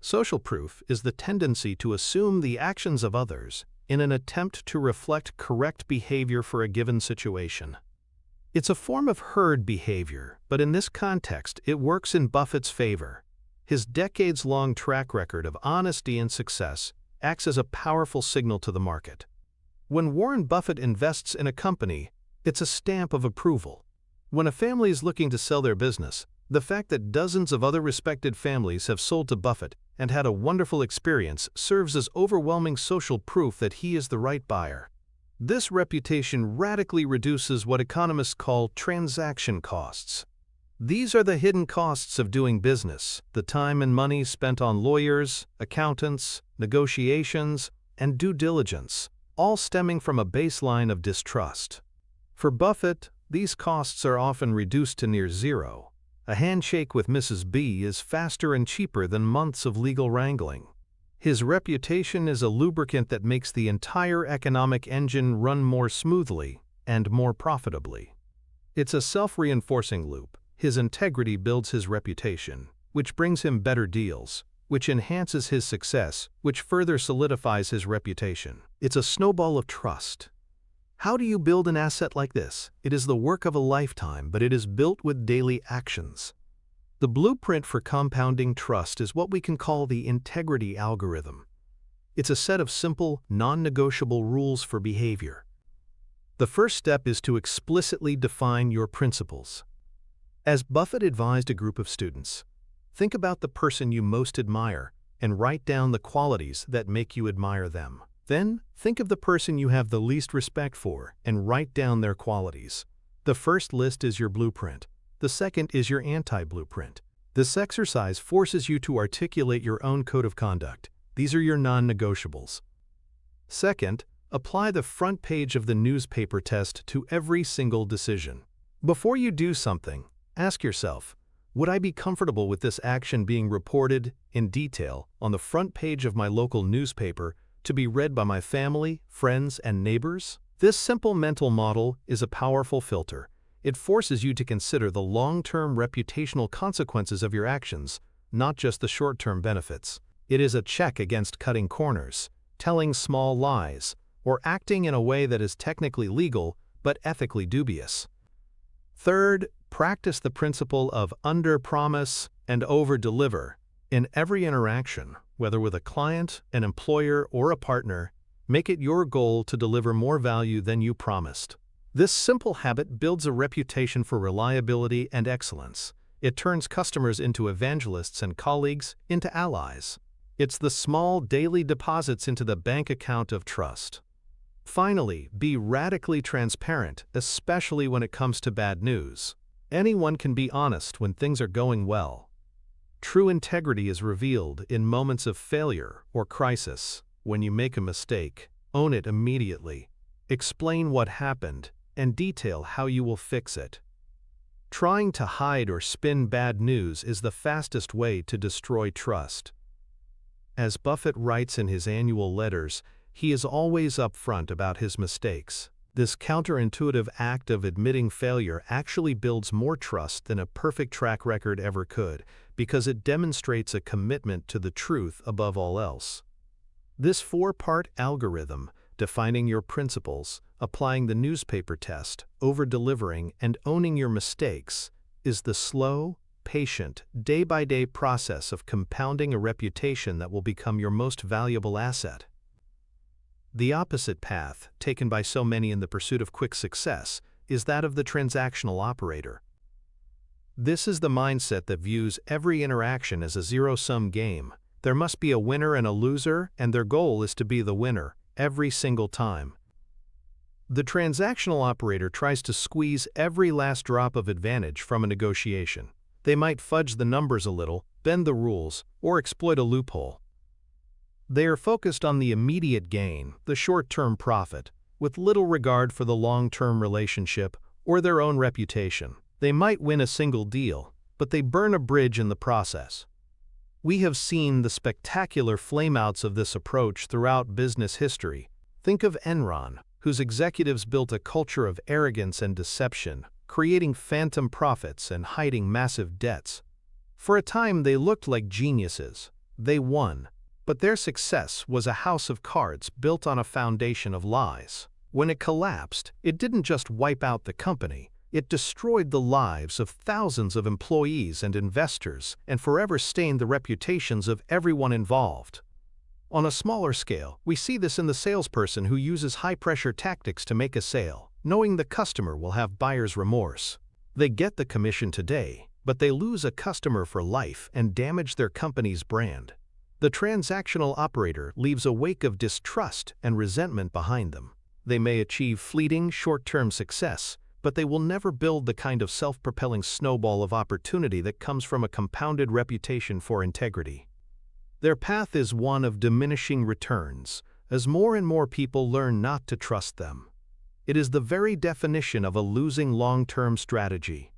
Social proof is the tendency to assume the actions of others in an attempt to reflect correct behavior for a given situation. It's a form of herd behavior, but in this context, it works in Buffett's favor. His decades-long track record of honesty and success acts as a powerful signal to the market. When Warren Buffett invests in a company, it's a stamp of approval. When a family is looking to sell their business, the fact that dozens of other respected families have sold to Buffett and had a wonderful experience serves as overwhelming social proof that he is the right buyer. This reputation radically reduces what economists call transaction costs. These are the hidden costs of doing business, the time and money spent on lawyers, accountants, negotiations, and due diligence, all stemming from a baseline of distrust. For Buffett, these costs are often reduced to near zero. A handshake with Mrs. B is faster and cheaper than months of legal wrangling. His reputation is a lubricant that makes the entire economic engine run more smoothly and more profitably. It's a self-reinforcing loop. His integrity builds his reputation, which brings him better deals, which enhances his success, which further solidifies his reputation. It's a snowball of trust. How do you build an asset like this? It is the work of a lifetime, but it is built with daily actions. The blueprint for compounding trust is what we can call the integrity algorithm. It's a set of simple, non-negotiable rules for behavior. The first step is to explicitly define your principles. As Buffett advised a group of students, think about the person you most admire and write down the qualities that make you admire them. Then, think of the person you have the least respect for and write down their qualities. The first list is your blueprint. The second is your anti-blueprint. This exercise forces you to articulate your own code of conduct. These are your non-negotiables. Second, apply the front page of the newspaper test to every single decision. Before you do something, ask yourself, would I be comfortable with this action being reported in detail on the front page of my local newspaper to be read by my family, friends, and neighbors? This simple mental model is a powerful filter. It forces you to consider the long-term reputational consequences of your actions, not just the short-term benefits. It is a check against cutting corners, telling small lies, or acting in a way that is technically legal but ethically dubious. Third, practice the principle of under-promise and over-deliver. In every interaction, whether with a client, an employer, or a partner, make it your goal to deliver more value than you promised. This simple habit builds a reputation for reliability and excellence. It turns customers into evangelists and colleagues into allies. It's the small daily deposits into the bank account of trust. Finally, be radically transparent, especially when it comes to bad news. Anyone can be honest when things are going well. True integrity is revealed in moments of failure or crisis. When you make a mistake, own it immediately. Explain what happened and detail how you will fix it. Trying to hide or spin bad news is the fastest way to destroy trust. As Buffett writes in his annual letters, he is always upfront about his mistakes. This counterintuitive act of admitting failure actually builds more trust than a perfect track record ever could, because it demonstrates a commitment to the truth above all else. This four-part algorithm, defining your principles, applying the newspaper test, over-delivering, and owning your mistakes, is the slow, patient, day-by-day process of compounding a reputation that will become your most valuable asset. The opposite path, taken by so many in the pursuit of quick success, is that of the transactional operator. This is the mindset that views every interaction as a zero-sum game. There must be a winner and a loser, and their goal is to be the winner, every single time. The transactional operator tries to squeeze every last drop of advantage from a negotiation. They might fudge the numbers a little, bend the rules, or exploit a loophole. They are focused on the immediate gain, the short-term profit, with little regard for the long-term relationship or their own reputation. They might win a single deal, but they burn a bridge in the process. We have seen the spectacular flameouts of this approach throughout business history. Think of Enron, whose executives built a culture of arrogance and deception, creating phantom profits and hiding massive debts. For a time, they looked like geniuses. They won. But their success was a house of cards built on a foundation of lies. When it collapsed, it didn't just wipe out the company, it destroyed the lives of thousands of employees and investors and forever stained the reputations of everyone involved. On a smaller scale, we see this in the salesperson who uses high-pressure tactics to make a sale, knowing the customer will have buyer's remorse. They get the commission today, but they lose a customer for life and damage their company's brand. The transactional operator leaves a wake of distrust and resentment behind them. They may achieve fleeting, short-term success, but they will never build the kind of self-propelling snowball of opportunity that comes from a compounded reputation for integrity. Their path is one of diminishing returns, as more and more people learn not to trust them. It is the very definition of a losing long-term strategy.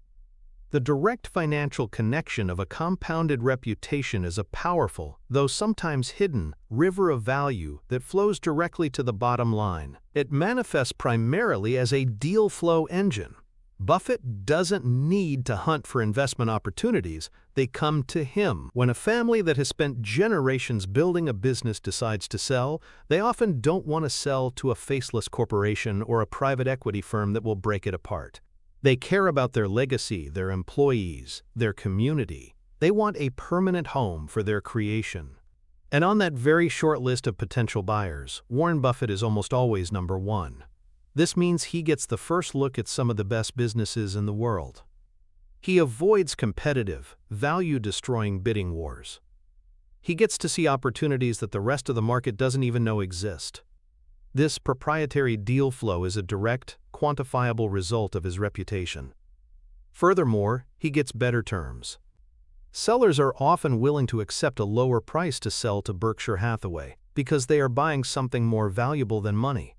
The direct financial connection of a compounded reputation is a powerful, though sometimes hidden, river of value that flows directly to the bottom line. It manifests primarily as a deal flow engine. Buffett doesn't need to hunt for investment opportunities, they come to him. When a family that has spent generations building a business decides to sell, they often don't want to sell to a faceless corporation or a private equity firm that will break it apart. They care about their legacy, their employees, their community. They want a permanent home for their creation. And on that very short list of potential buyers, Warren Buffett is almost always number one. This means he gets the first look at some of the best businesses in the world. He avoids competitive, value-destroying bidding wars. He gets to see opportunities that the rest of the market doesn't even know exist. This proprietary deal flow is a direct, quantifiable result of his reputation. Furthermore, he gets better terms. Sellers are often willing to accept a lower price to sell to Berkshire Hathaway because they are buying something more valuable than money.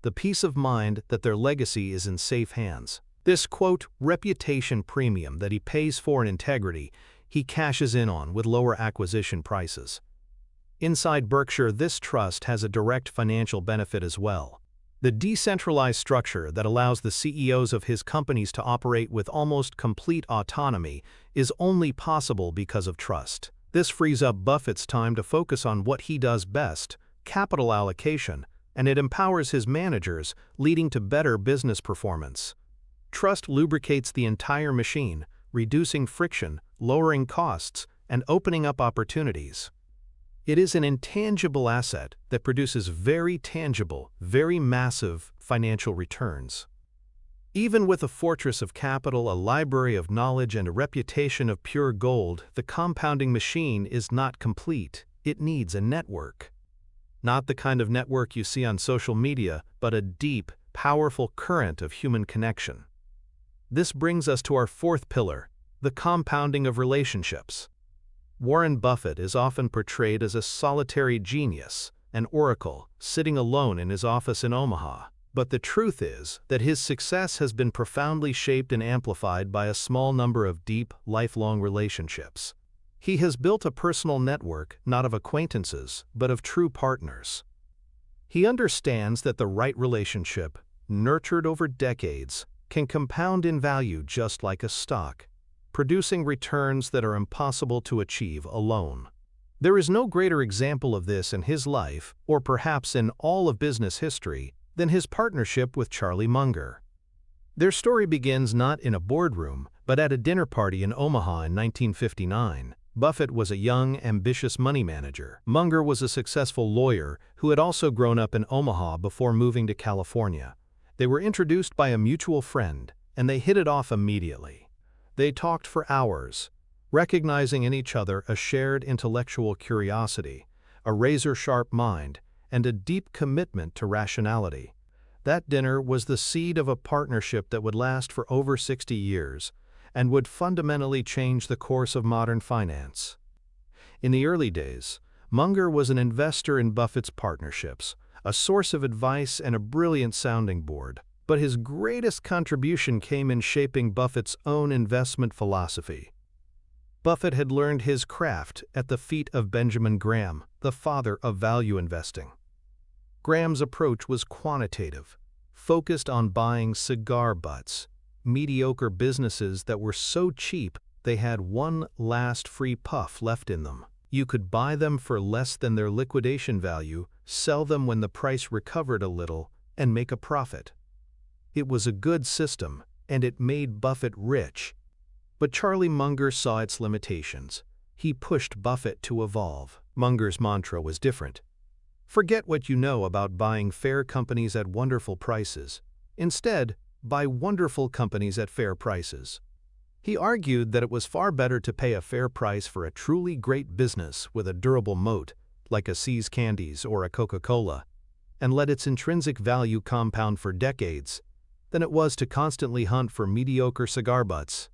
The peace of mind that their legacy is in safe hands. This, quote, reputation premium that he pays for in integrity, he cashes in on with lower acquisition prices. Inside Berkshire, this trust has a direct financial benefit as well. The decentralized structure that allows the CEOs of his companies to operate with almost complete autonomy is only possible because of trust. This frees up Buffett's time to focus on what he does best, capital allocation, and it empowers his managers, leading to better business performance. Trust lubricates the entire machine, reducing friction, lowering costs, and opening up opportunities. It is an intangible asset that produces very tangible, very massive financial returns. Even with a fortress of capital, a library of knowledge, and a reputation of pure gold, the compounding machine is not complete. It needs a network. Not the kind of network you see on social media, but a deep, powerful current of human connection. This brings us to our fourth pillar, the compounding of relationships. Warren Buffett is often portrayed as a solitary genius, an oracle, sitting alone in his office in Omaha. But the truth is that his success has been profoundly shaped and amplified by a small number of deep, lifelong relationships. He has built a personal network not of acquaintances, but of true partners. He understands that the right relationship, nurtured over decades, can compound in value just like a stock, producing returns that are impossible to achieve alone. There is no greater example of this in his life, or perhaps in all of business history, than his partnership with Charlie Munger. Their story begins not in a boardroom, but at a dinner party in Omaha in 1959. Buffett was a young, ambitious money manager. Munger was a successful lawyer who had also grown up in Omaha before moving to California. They were introduced by a mutual friend, and they hit it off immediately. They talked for hours, recognizing in each other a shared intellectual curiosity, a razor-sharp mind, and a deep commitment to rationality. That dinner was the seed of a partnership that would last for over 60 years and would fundamentally change the course of modern finance. In the early days, Munger was an investor in Buffett's partnerships, a source of advice and a brilliant sounding board. But his greatest contribution came in shaping Buffett's own investment philosophy. Buffett had learned his craft at the feet of Benjamin Graham, the father of value investing. Graham's approach was quantitative, focused on buying cigar butts, mediocre businesses that were so cheap they had one last free puff left in them. You could buy them for less than their liquidation value, sell them when the price recovered a little, and make a profit. It was a good system, and it made Buffett rich. But Charlie Munger saw its limitations. He pushed Buffett to evolve. Munger's mantra was different. Forget what you know about buying fair companies at wonderful prices. Instead, buy wonderful companies at fair prices. He argued that it was far better to pay a fair price for a truly great business with a durable moat, like a See's Candies or a Coca-Cola, and let its intrinsic value compound for decades, than it was to constantly hunt for mediocre cigar butts.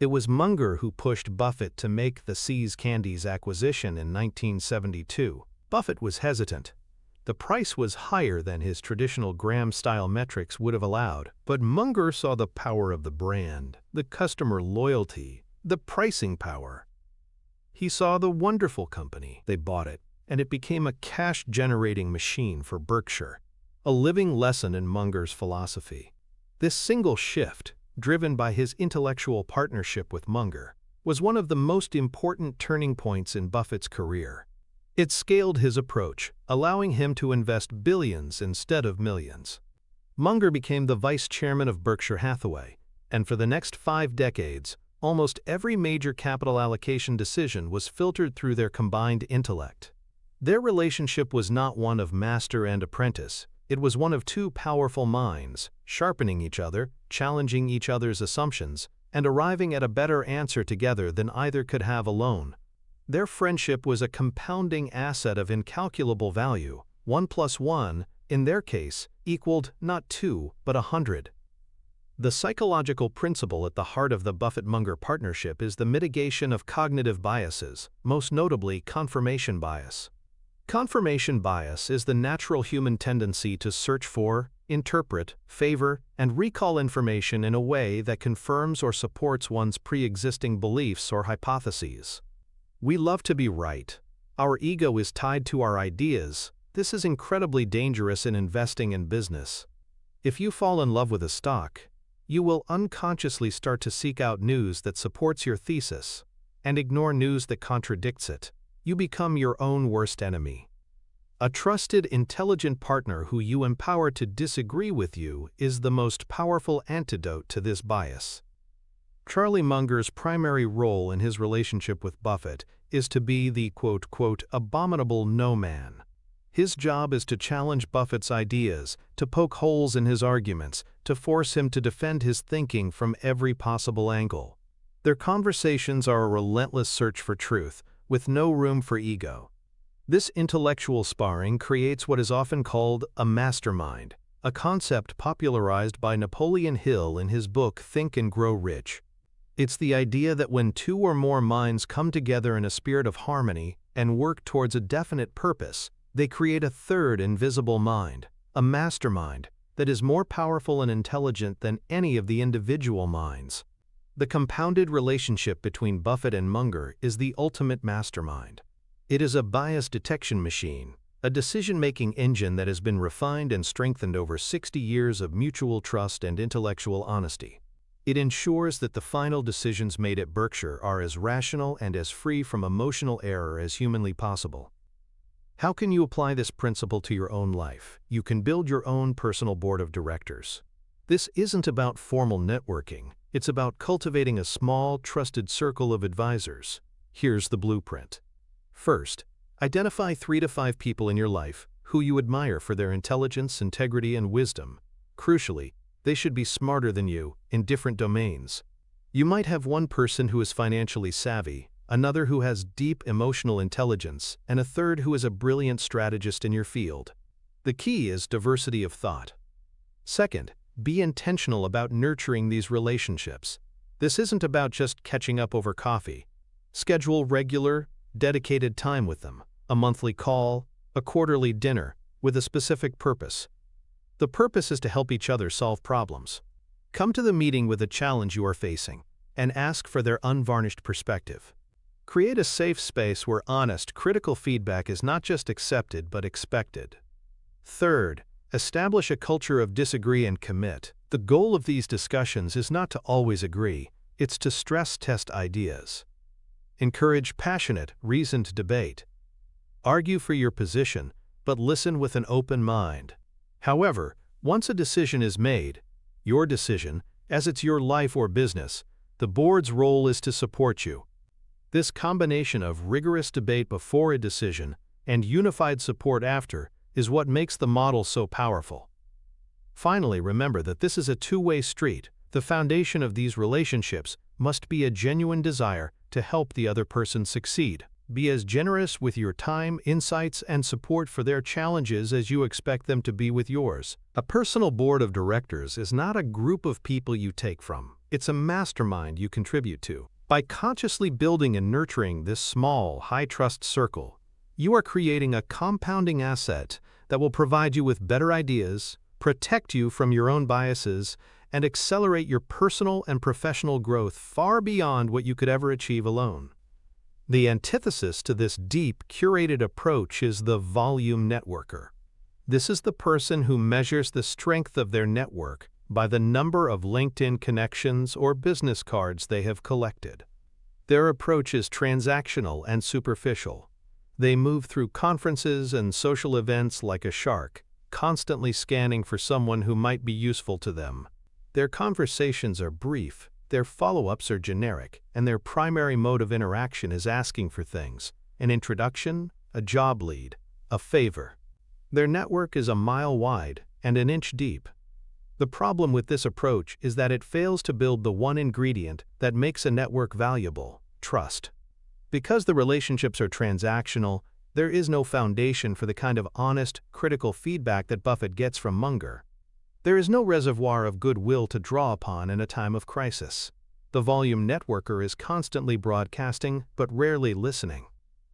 It was Munger who pushed Buffett to make the See's Candies acquisition in 1972. Buffett was hesitant. The price was higher than his traditional Graham-style metrics would have allowed, but Munger saw the power of the brand, the customer loyalty, the pricing power. He saw the wonderful company. They bought it, and it became a cash-generating machine for Berkshire, a living lesson in Munger's philosophy. This single shift, driven by his intellectual partnership with Munger, was one of the most important turning points in Buffett's career. It scaled his approach, allowing him to invest billions instead of millions. Munger became the vice chairman of Berkshire Hathaway, and for the next 5 decades, almost every major capital allocation decision was filtered through their combined intellect. Their relationship was not one of master and apprentice. It was one of two powerful minds, sharpening each other, challenging each other's assumptions, and arriving at a better answer together than either could have alone. Their friendship was a compounding asset of incalculable value. 1 + 1, in their case, equaled not 2, but 100. The psychological principle at the heart of the Buffett-Munger partnership is the mitigation of cognitive biases, most notably confirmation bias. Confirmation bias is the natural human tendency to search for, interpret, favor, and recall information in a way that confirms or supports one's pre-existing beliefs or hypotheses. We love to be right. Our ego is tied to our ideas. This is incredibly dangerous in investing in business. If you fall in love with a stock, you will unconsciously start to seek out news that supports your thesis and ignore news that contradicts it. You become your own worst enemy. A trusted, intelligent partner who you empower to disagree with you is the most powerful antidote to this bias. Charlie Munger's primary role in his relationship with Buffett is to be the quote, abominable no-man. His job is to challenge Buffett's ideas, to poke holes in his arguments, to force him to defend his thinking from every possible angle. Their conversations are a relentless search for truth, with no room for ego. This intellectual sparring creates what is often called a mastermind, a concept popularized by Napoleon Hill in his book Think and Grow Rich. It's the idea that when two or more minds come together in a spirit of harmony and work towards a definite purpose, they create a third invisible mind, a mastermind, that is more powerful and intelligent than any of the individual minds. The compounded relationship between Buffett and Munger is the ultimate mastermind. It is a bias detection machine, a decision-making engine that has been refined and strengthened over 60 years of mutual trust and intellectual honesty. It ensures that the final decisions made at Berkshire are as rational and as free from emotional error as humanly possible. How can you apply this principle to your own life? You can build your own personal board of directors. This isn't about formal networking. It's about cultivating a small, trusted circle of advisors. Here's the blueprint. First, identify 3 to 5 people in your life who you admire for their intelligence, integrity, and wisdom. Crucially, they should be smarter than you in different domains. You might have one person who is financially savvy, another who has deep emotional intelligence, and a third who is a brilliant strategist in your field. The key is diversity of thought. Second, be intentional about nurturing these relationships. This isn't about just catching up over coffee. Schedule regular, dedicated time with them, a monthly call, a quarterly dinner, with a specific purpose. The purpose is to help each other solve problems. Come to the meeting with a challenge you are facing, and ask for their unvarnished perspective. Create a safe space where honest, critical feedback is not just accepted but expected. Third, establish a culture of disagree and commit. The goal of these discussions is not to always agree, it's to stress test ideas. Encourage passionate, reasoned debate. Argue for your position, but listen with an open mind. However, once a decision is made, your decision, as it's your life or business, the board's role is to support you. This combination of rigorous debate before a decision and unified support after is what makes the model so powerful. Finally, remember that this is a two-way street. The foundation of these relationships must be a genuine desire to help the other person succeed. Be as generous with your time, insights, and support for their challenges as you expect them to be with yours. A personal board of directors is not a group of people you take from. It's a mastermind you contribute to. By consciously building and nurturing this small, high-trust circle, you are creating a compounding asset that will provide you with better ideas, protect you from your own biases, and accelerate your personal and professional growth far beyond what you could ever achieve alone. The antithesis to this deep, curated approach is the volume networker. This is the person who measures the strength of their network by the number of LinkedIn connections or business cards they have collected. Their approach is transactional and superficial. They move through conferences and social events like a shark, constantly scanning for someone who might be useful to them. Their conversations are brief, their follow-ups are generic, and their primary mode of interaction is asking for things: an introduction, a job lead, a favor. Their network is a mile wide and an inch deep. The problem with this approach is that it fails to build the one ingredient that makes a network valuable: trust. Because the relationships are transactional, there is no foundation for the kind of honest, critical feedback that Buffett gets from Munger. There is no reservoir of goodwill to draw upon in a time of crisis. The volume networker is constantly broadcasting, but rarely listening.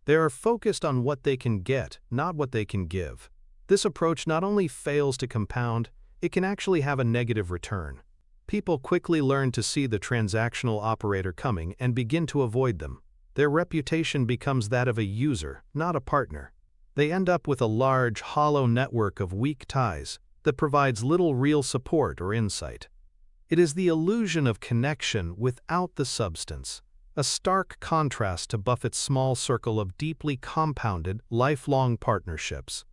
They are focused on what they can get, not what they can give. This approach not only fails to compound, it can actually have a negative return. People quickly learn to see the transactional operator coming and begin to avoid them. Their reputation becomes that of a user, not a partner. They end up with a large, hollow network of weak ties that provides little real support or insight. It is the illusion of connection without the substance, a stark contrast to Buffett's small circle of deeply compounded, lifelong partnerships.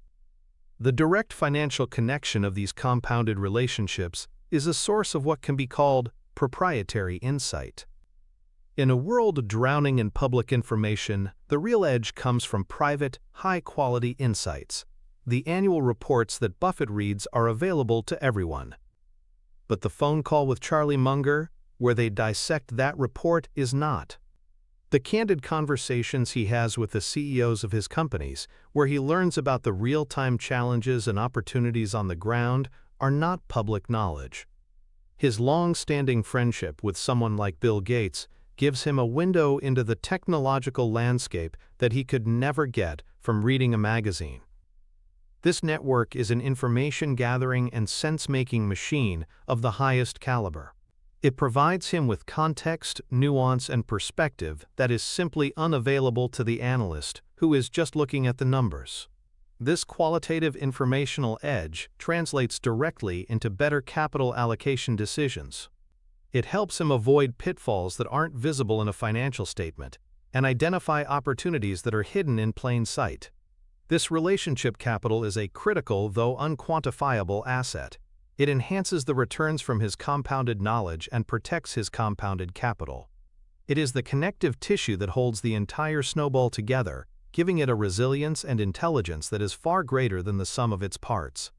The direct financial connection of these compounded relationships is a source of what can be called proprietary insight. In a world drowning in public information, the real edge comes from private, high-quality insights. The annual reports that Buffett reads are available to everyone. But the phone call with Charlie Munger, where they dissect that report, is not. The candid conversations he has with the CEOs of his companies, where he learns about the real-time challenges and opportunities on the ground, are not public knowledge. His long-standing friendship with someone like Bill Gates gives him a window into the technological landscape that he could never get from reading a magazine. This network is an information-gathering and sense-making machine of the highest caliber. It provides him with context, nuance, and perspective that is simply unavailable to the analyst who is just looking at the numbers. This qualitative informational edge translates directly into better capital allocation decisions. It helps him avoid pitfalls that aren't visible in a financial statement and identify opportunities that are hidden in plain sight. This relationship capital is a critical, though unquantifiable, asset. It enhances the returns from his compounded knowledge and protects his compounded capital. It is the connective tissue that holds the entire snowball together, giving it a resilience and intelligence that is far greater than the sum of its parts.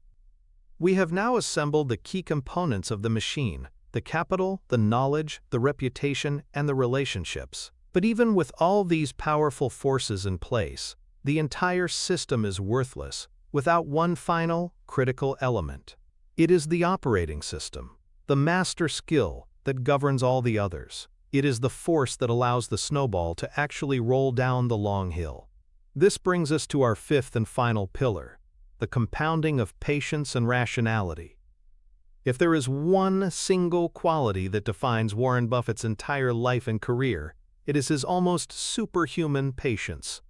We have now assembled the key components of the machine: the capital, the knowledge, the reputation, and the relationships. But even with all these powerful forces in place, the entire system is worthless without one final, critical element. It is the operating system, the master skill that governs all the others. It is the force that allows the snowball to actually roll down the long hill. This brings us to our fifth and final pillar, the compounding of patience and rationality. If there is one single quality that defines Warren Buffett's entire life and career, it is his almost superhuman patience.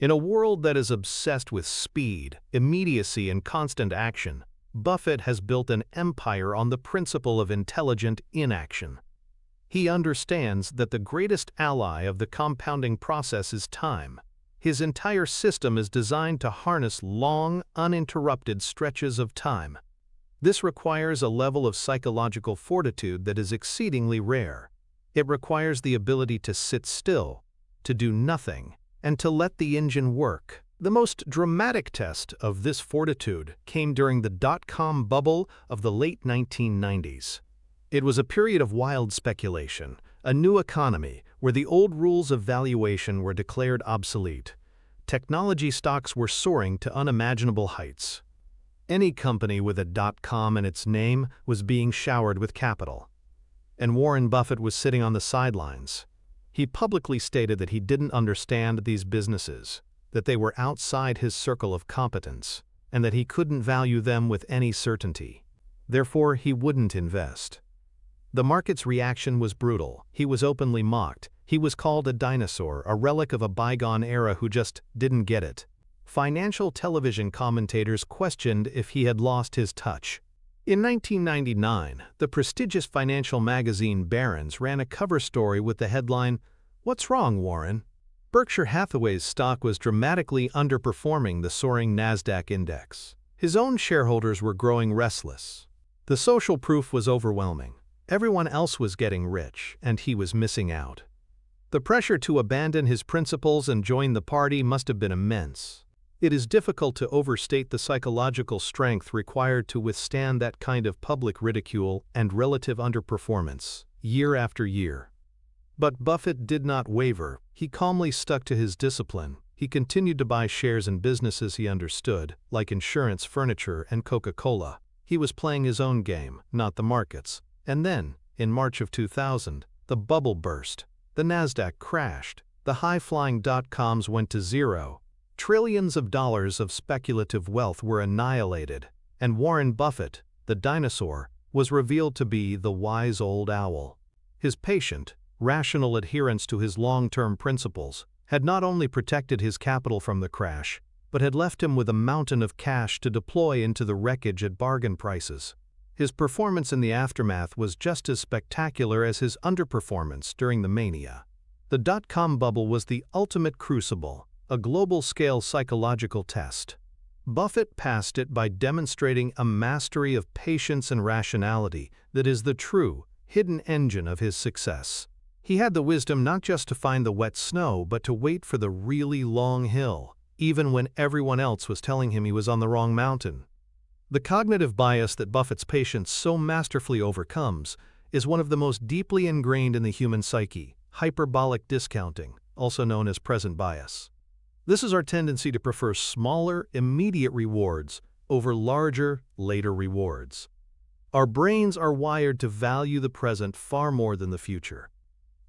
In a world that is obsessed with speed, immediacy, and constant action, Buffett has built an empire on the principle of intelligent inaction. He understands that the greatest ally of the compounding process is time. His entire system is designed to harness long, uninterrupted stretches of time. This requires a level of psychological fortitude that is exceedingly rare. It requires the ability to sit still, to do nothing, and to let the engine work. The most dramatic test of this fortitude came during the dot-com bubble of the late 1990s. It was a period of wild speculation, a new economy where the old rules of valuation were declared obsolete. Technology stocks were soaring to unimaginable heights. Any company with a .com in its name was being showered with capital. And Warren Buffett was sitting on the sidelines. He publicly stated that he didn't understand these businesses, that they were outside his circle of competence, and that he couldn't value them with any certainty. Therefore, he wouldn't invest. The market's reaction was brutal. He was openly mocked. He was called a dinosaur, a relic of a bygone era who just didn't get it. Financial television commentators questioned if he had lost his touch. In 1999, the prestigious financial magazine Barron's ran a cover story with the headline, "What's wrong, Warren?" Berkshire Hathaway's stock was dramatically underperforming the soaring NASDAQ index. His own shareholders were growing restless. The social proof was overwhelming. Everyone else was getting rich, and he was missing out. The pressure to abandon his principles and join the party must have been immense. It is difficult to overstate the psychological strength required to withstand that kind of public ridicule and relative underperformance, year after year. But Buffett did not waver. He calmly stuck to his discipline. He continued to buy shares in businesses he understood, like insurance, furniture, and Coca-Cola. He was playing his own game, not the market's. And then, in March of 2000, the bubble burst. The NASDAQ crashed. The high-flying dot-coms went to zero. Trillions of dollars of speculative wealth were annihilated, and Warren Buffett, the dinosaur, was revealed to be the wise old owl. His patient, rational adherence to his long-term principles had not only protected his capital from the crash, but had left him with a mountain of cash to deploy into the wreckage at bargain prices. His performance in the aftermath was just as spectacular as his underperformance during the mania. The dot-com bubble was the ultimate crucible, a global-scale psychological test. Buffett passed it by demonstrating a mastery of patience and rationality that is the true, hidden engine of his success. He had the wisdom not just to find the wet snow, but to wait for the really long hill, even when everyone else was telling him he was on the wrong mountain. The cognitive bias that Buffett's patience so masterfully overcomes is one of the most deeply ingrained in the human psyche, hyperbolic discounting, also known as present bias. This is our tendency to prefer smaller, immediate rewards over larger, later rewards. Our brains are wired to value the present far more than the future.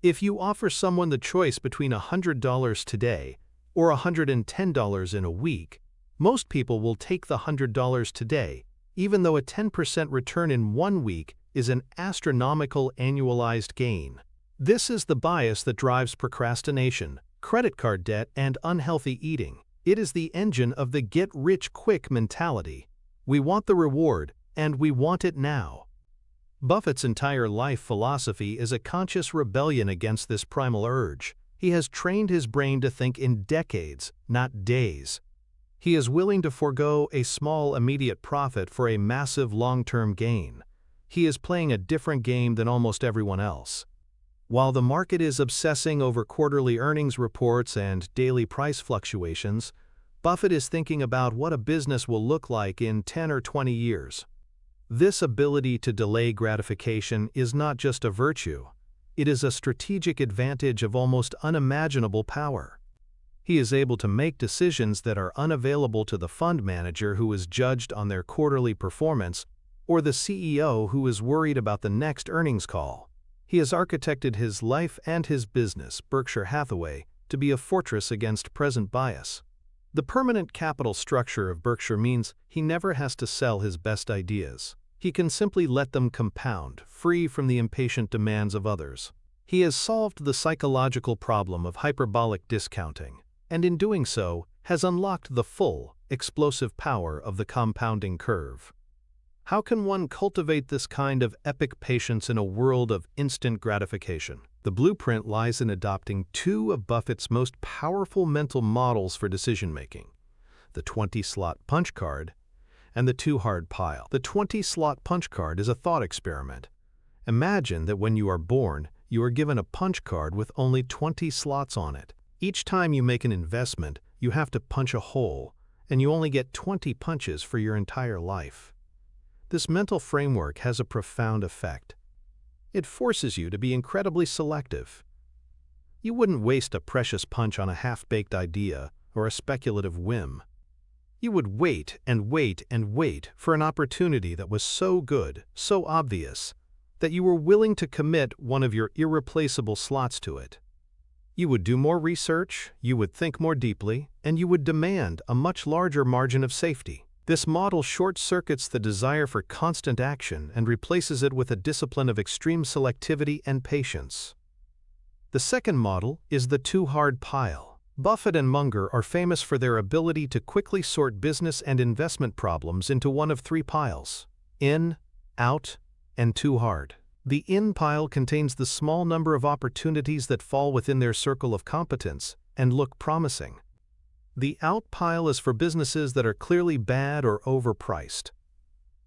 If you offer someone the choice between $100 today or $110 in a week, most people will take the $100 today, even though a 10% return in 1 week is an astronomical annualized gain. This is the bias that drives procrastination, credit card debt, and unhealthy eating. It is the engine of the get-rich-quick mentality. We want the reward, and we want it now. Buffett's entire life philosophy is a conscious rebellion against this primal urge. He has trained his brain to think in decades, not days. He is willing to forego a small immediate profit for a massive long-term gain. He is playing a different game than almost everyone else. While the market is obsessing over quarterly earnings reports and daily price fluctuations, Buffett is thinking about what a business will look like in 10 or 20 years. This ability to delay gratification is not just a virtue, it is a strategic advantage of almost unimaginable power. He is able to make decisions that are unavailable to the fund manager who is judged on their quarterly performance or the CEO who is worried about the next earnings call. He has architected his life and his business, Berkshire Hathaway, to be a fortress against present bias. The permanent capital structure of Berkshire means he never has to sell his best ideas. He can simply let them compound, free from the impatient demands of others. He has solved the psychological problem of hyperbolic discounting, and in doing so, has unlocked the full, explosive power of the compounding curve. How can one cultivate this kind of epic patience in a world of instant gratification? The blueprint lies in adopting two of Buffett's most powerful mental models for decision-making: the 20-slot punch card and the two-hard pile. The 20-slot punch card is a thought experiment. Imagine that when you are born, you are given a punch card with only 20 slots on it. Each time you make an investment, you have to punch a hole, and you only get 20 punches for your entire life. This mental framework has a profound effect. It forces you to be incredibly selective. You wouldn't waste a precious punch on a half-baked idea or a speculative whim. You would wait and wait and wait for an opportunity that was so good, so obvious, that you were willing to commit one of your irreplaceable slots to it. You would do more research, you would think more deeply, and you would demand a much larger margin of safety. This model short-circuits the desire for constant action and replaces it with a discipline of extreme selectivity and patience. The second model is the two-hard pile. Buffett and Munger are famous for their ability to quickly sort business and investment problems into one of three piles: in, out, and too hard. The in pile contains the small number of opportunities that fall within their circle of competence and look promising. The out pile is for businesses that are clearly bad or overpriced.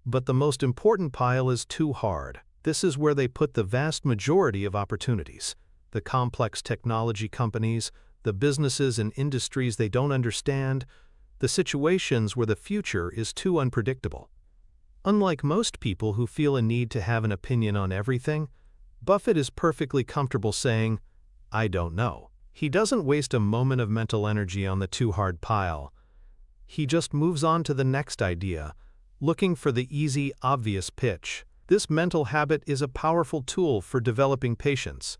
But the most important pile is too hard. This is where they put the vast majority of opportunities: the complex technology companies, the businesses and industries they don't understand, the situations where the future is too unpredictable. Unlike most people who feel a need to have an opinion on everything, Buffett is perfectly comfortable saying, "I don't know." He doesn't waste a moment of mental energy on the too-hard pile. He just moves on to the next idea, looking for the easy, obvious pitch. This mental habit is a powerful tool for developing patience.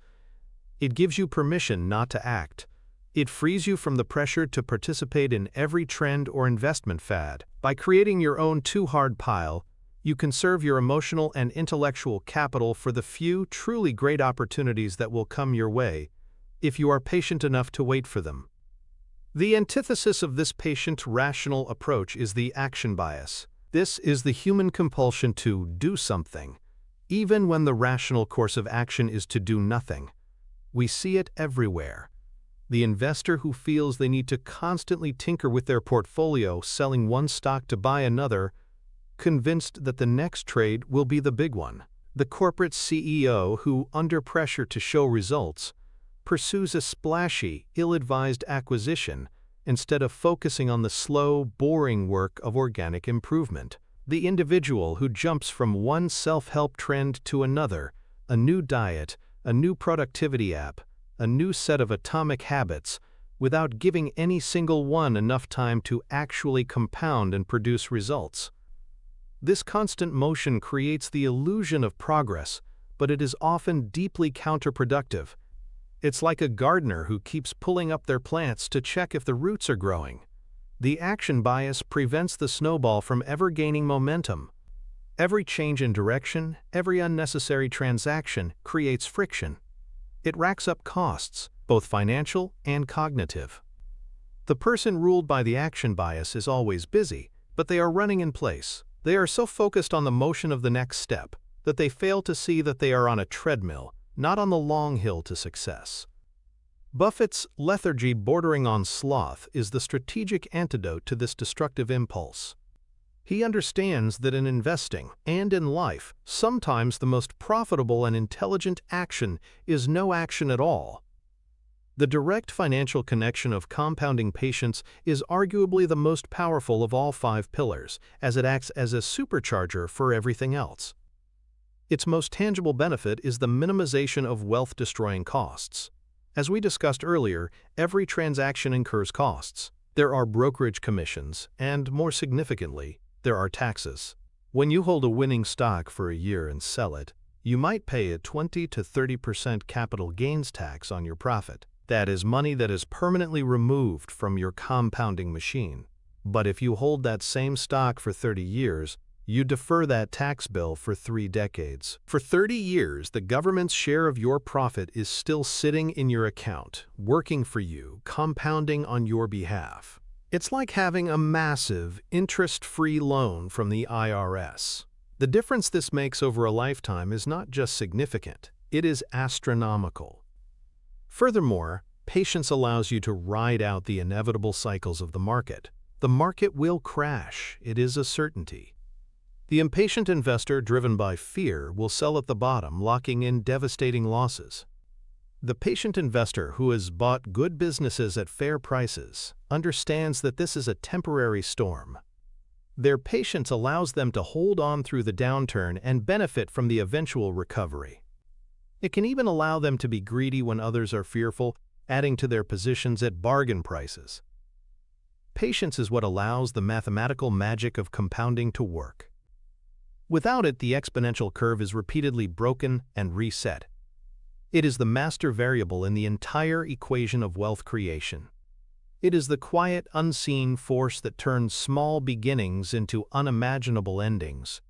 It gives you permission not to act. It frees you from the pressure to participate in every trend or investment fad. By creating your own too-hard pile, you conserve your emotional and intellectual capital for the few truly great opportunities that will come your way, if you are patient enough to wait for them. The antithesis of this patient, rational approach is the action bias. This is the human compulsion to do something, even when the rational course of action is to do nothing. We see it everywhere. The investor who feels they need to constantly tinker with their portfolio, selling one stock to buy another, convinced that the next trade will be the big one. The corporate CEO who, under pressure to show results, pursues a splashy, ill-advised acquisition instead of focusing on the slow, boring work of organic improvement. The individual who jumps from one self-help trend to another, a new diet, a new productivity app, a new set of atomic habits, without giving any single one enough time to actually compound and produce results. This constant motion creates the illusion of progress, but it is often deeply counterproductive. It's like a gardener who keeps pulling up their plants to check if the roots are growing. The action bias prevents the snowball from ever gaining momentum. Every change in direction, every unnecessary transaction creates friction. It racks up costs, both financial and cognitive. The person ruled by the action bias is always busy, but they are running in place. They are so focused on the motion of the next step that they fail to see that they are on a treadmill, not on the long hill to success. Buffett's lethargy bordering on sloth is the strategic antidote to this destructive impulse. He understands that in investing and in life, sometimes the most profitable and intelligent action is no action at all. The direct financial connection of compounding patience is arguably the most powerful of all 5 pillars, as it acts as a supercharger for everything else. Its most tangible benefit is the minimization of wealth-destroying costs. As we discussed earlier, every transaction incurs costs. There are brokerage commissions, and more significantly, there are taxes. When you hold a winning stock for a year and sell it, you might pay a 20 to 30% capital gains tax on your profit. That is money that is permanently removed from your compounding machine. But if you hold that same stock for 30 years, you defer that tax bill for 3 decades. For 30 years, the government's share of your profit is still sitting in your account, working for you, compounding on your behalf. It's like having a massive, interest-free loan from the IRS. The difference this makes over a lifetime is not just significant, it is astronomical. Furthermore, patience allows you to ride out the inevitable cycles of the market. The market will crash, it is a certainty. The impatient investor driven by fear will sell at the bottom, locking in devastating losses. The patient investor who has bought good businesses at fair prices understands that this is a temporary storm. Their patience allows them to hold on through the downturn and benefit from the eventual recovery. It can even allow them to be greedy when others are fearful, adding to their positions at bargain prices. Patience is what allows the mathematical magic of compounding to work. Without it, the exponential curve is repeatedly broken and reset. It is the master variable in the entire equation of wealth creation. It is the quiet, unseen force that turns small beginnings into unimaginable endings.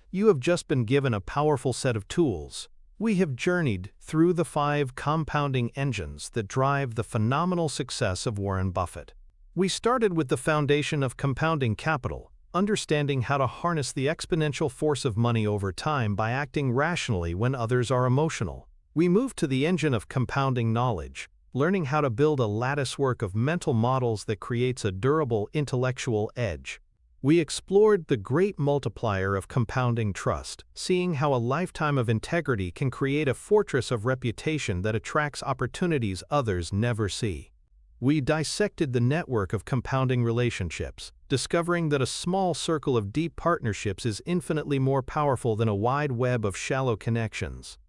You have just been given a powerful set of tools. We have journeyed through the 5 compounding engines that drive the phenomenal success of Warren Buffett. We started with the foundation of compounding capital, understanding how to harness the exponential force of money over time by acting rationally when others are emotional. We moved to the engine of compounding knowledge, learning how to build a latticework of mental models that creates a durable intellectual edge. We explored the great multiplier of compounding trust, seeing how a lifetime of integrity can create a fortress of reputation that attracts opportunities others never see. We dissected the network of compounding relationships, discovering that a small circle of deep partnerships is infinitely more powerful than a wide web of shallow connections.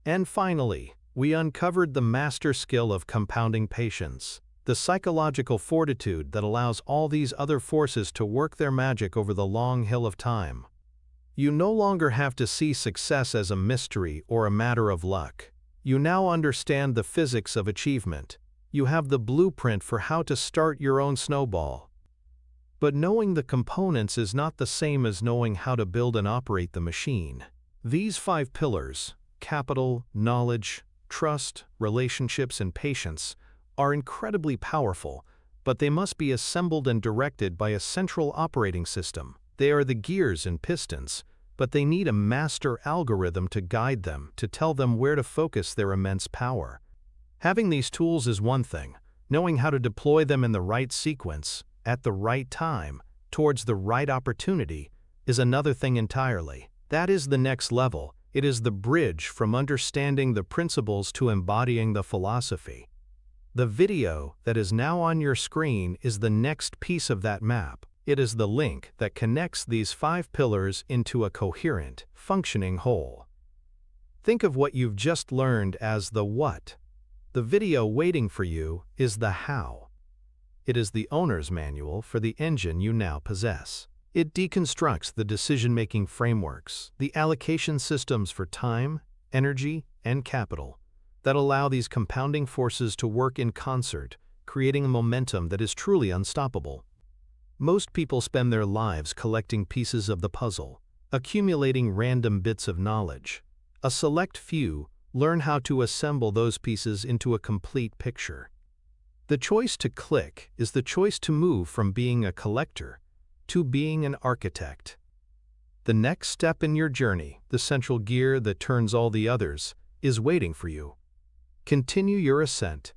And finally, we uncovered the master skill of compounding patience, the psychological fortitude that allows all these other forces to work their magic over the long hill of time. You no longer have to see success as a mystery or a matter of luck. You now understand the physics of achievement. You have the blueprint for how to start your own snowball. But knowing the components is not the same as knowing how to build and operate the machine. These 5 pillars, capital, knowledge, trust, relationships, and patience, are incredibly powerful, but they must be assembled and directed by a central operating system. They are the gears and pistons, but they need a master algorithm to guide them, to tell them where to focus their immense power. Having these tools is one thing. Knowing how to deploy them in the right sequence, at the right time, towards the right opportunity, is another thing entirely. That is the next level. It is the bridge from understanding the principles to embodying the philosophy. The video that is now on your screen is the next piece of that map. It is the link that connects these 5 pillars into a coherent, functioning whole. Think of what you've just learned as the what. The video waiting for you is the how. It is the owner's manual for the engine you now possess. It deconstructs the decision-making frameworks, the allocation systems for time, energy, and capital that allow these compounding forces to work in concert, creating a momentum that is truly unstoppable. Most people spend their lives collecting pieces of the puzzle, accumulating random bits of knowledge. A select few learn how to assemble those pieces into a complete picture. The choice to click is the choice to move from being a collector to being an architect. The next step in your journey, the central gear that turns all the others, is waiting for you. Continue your ascent,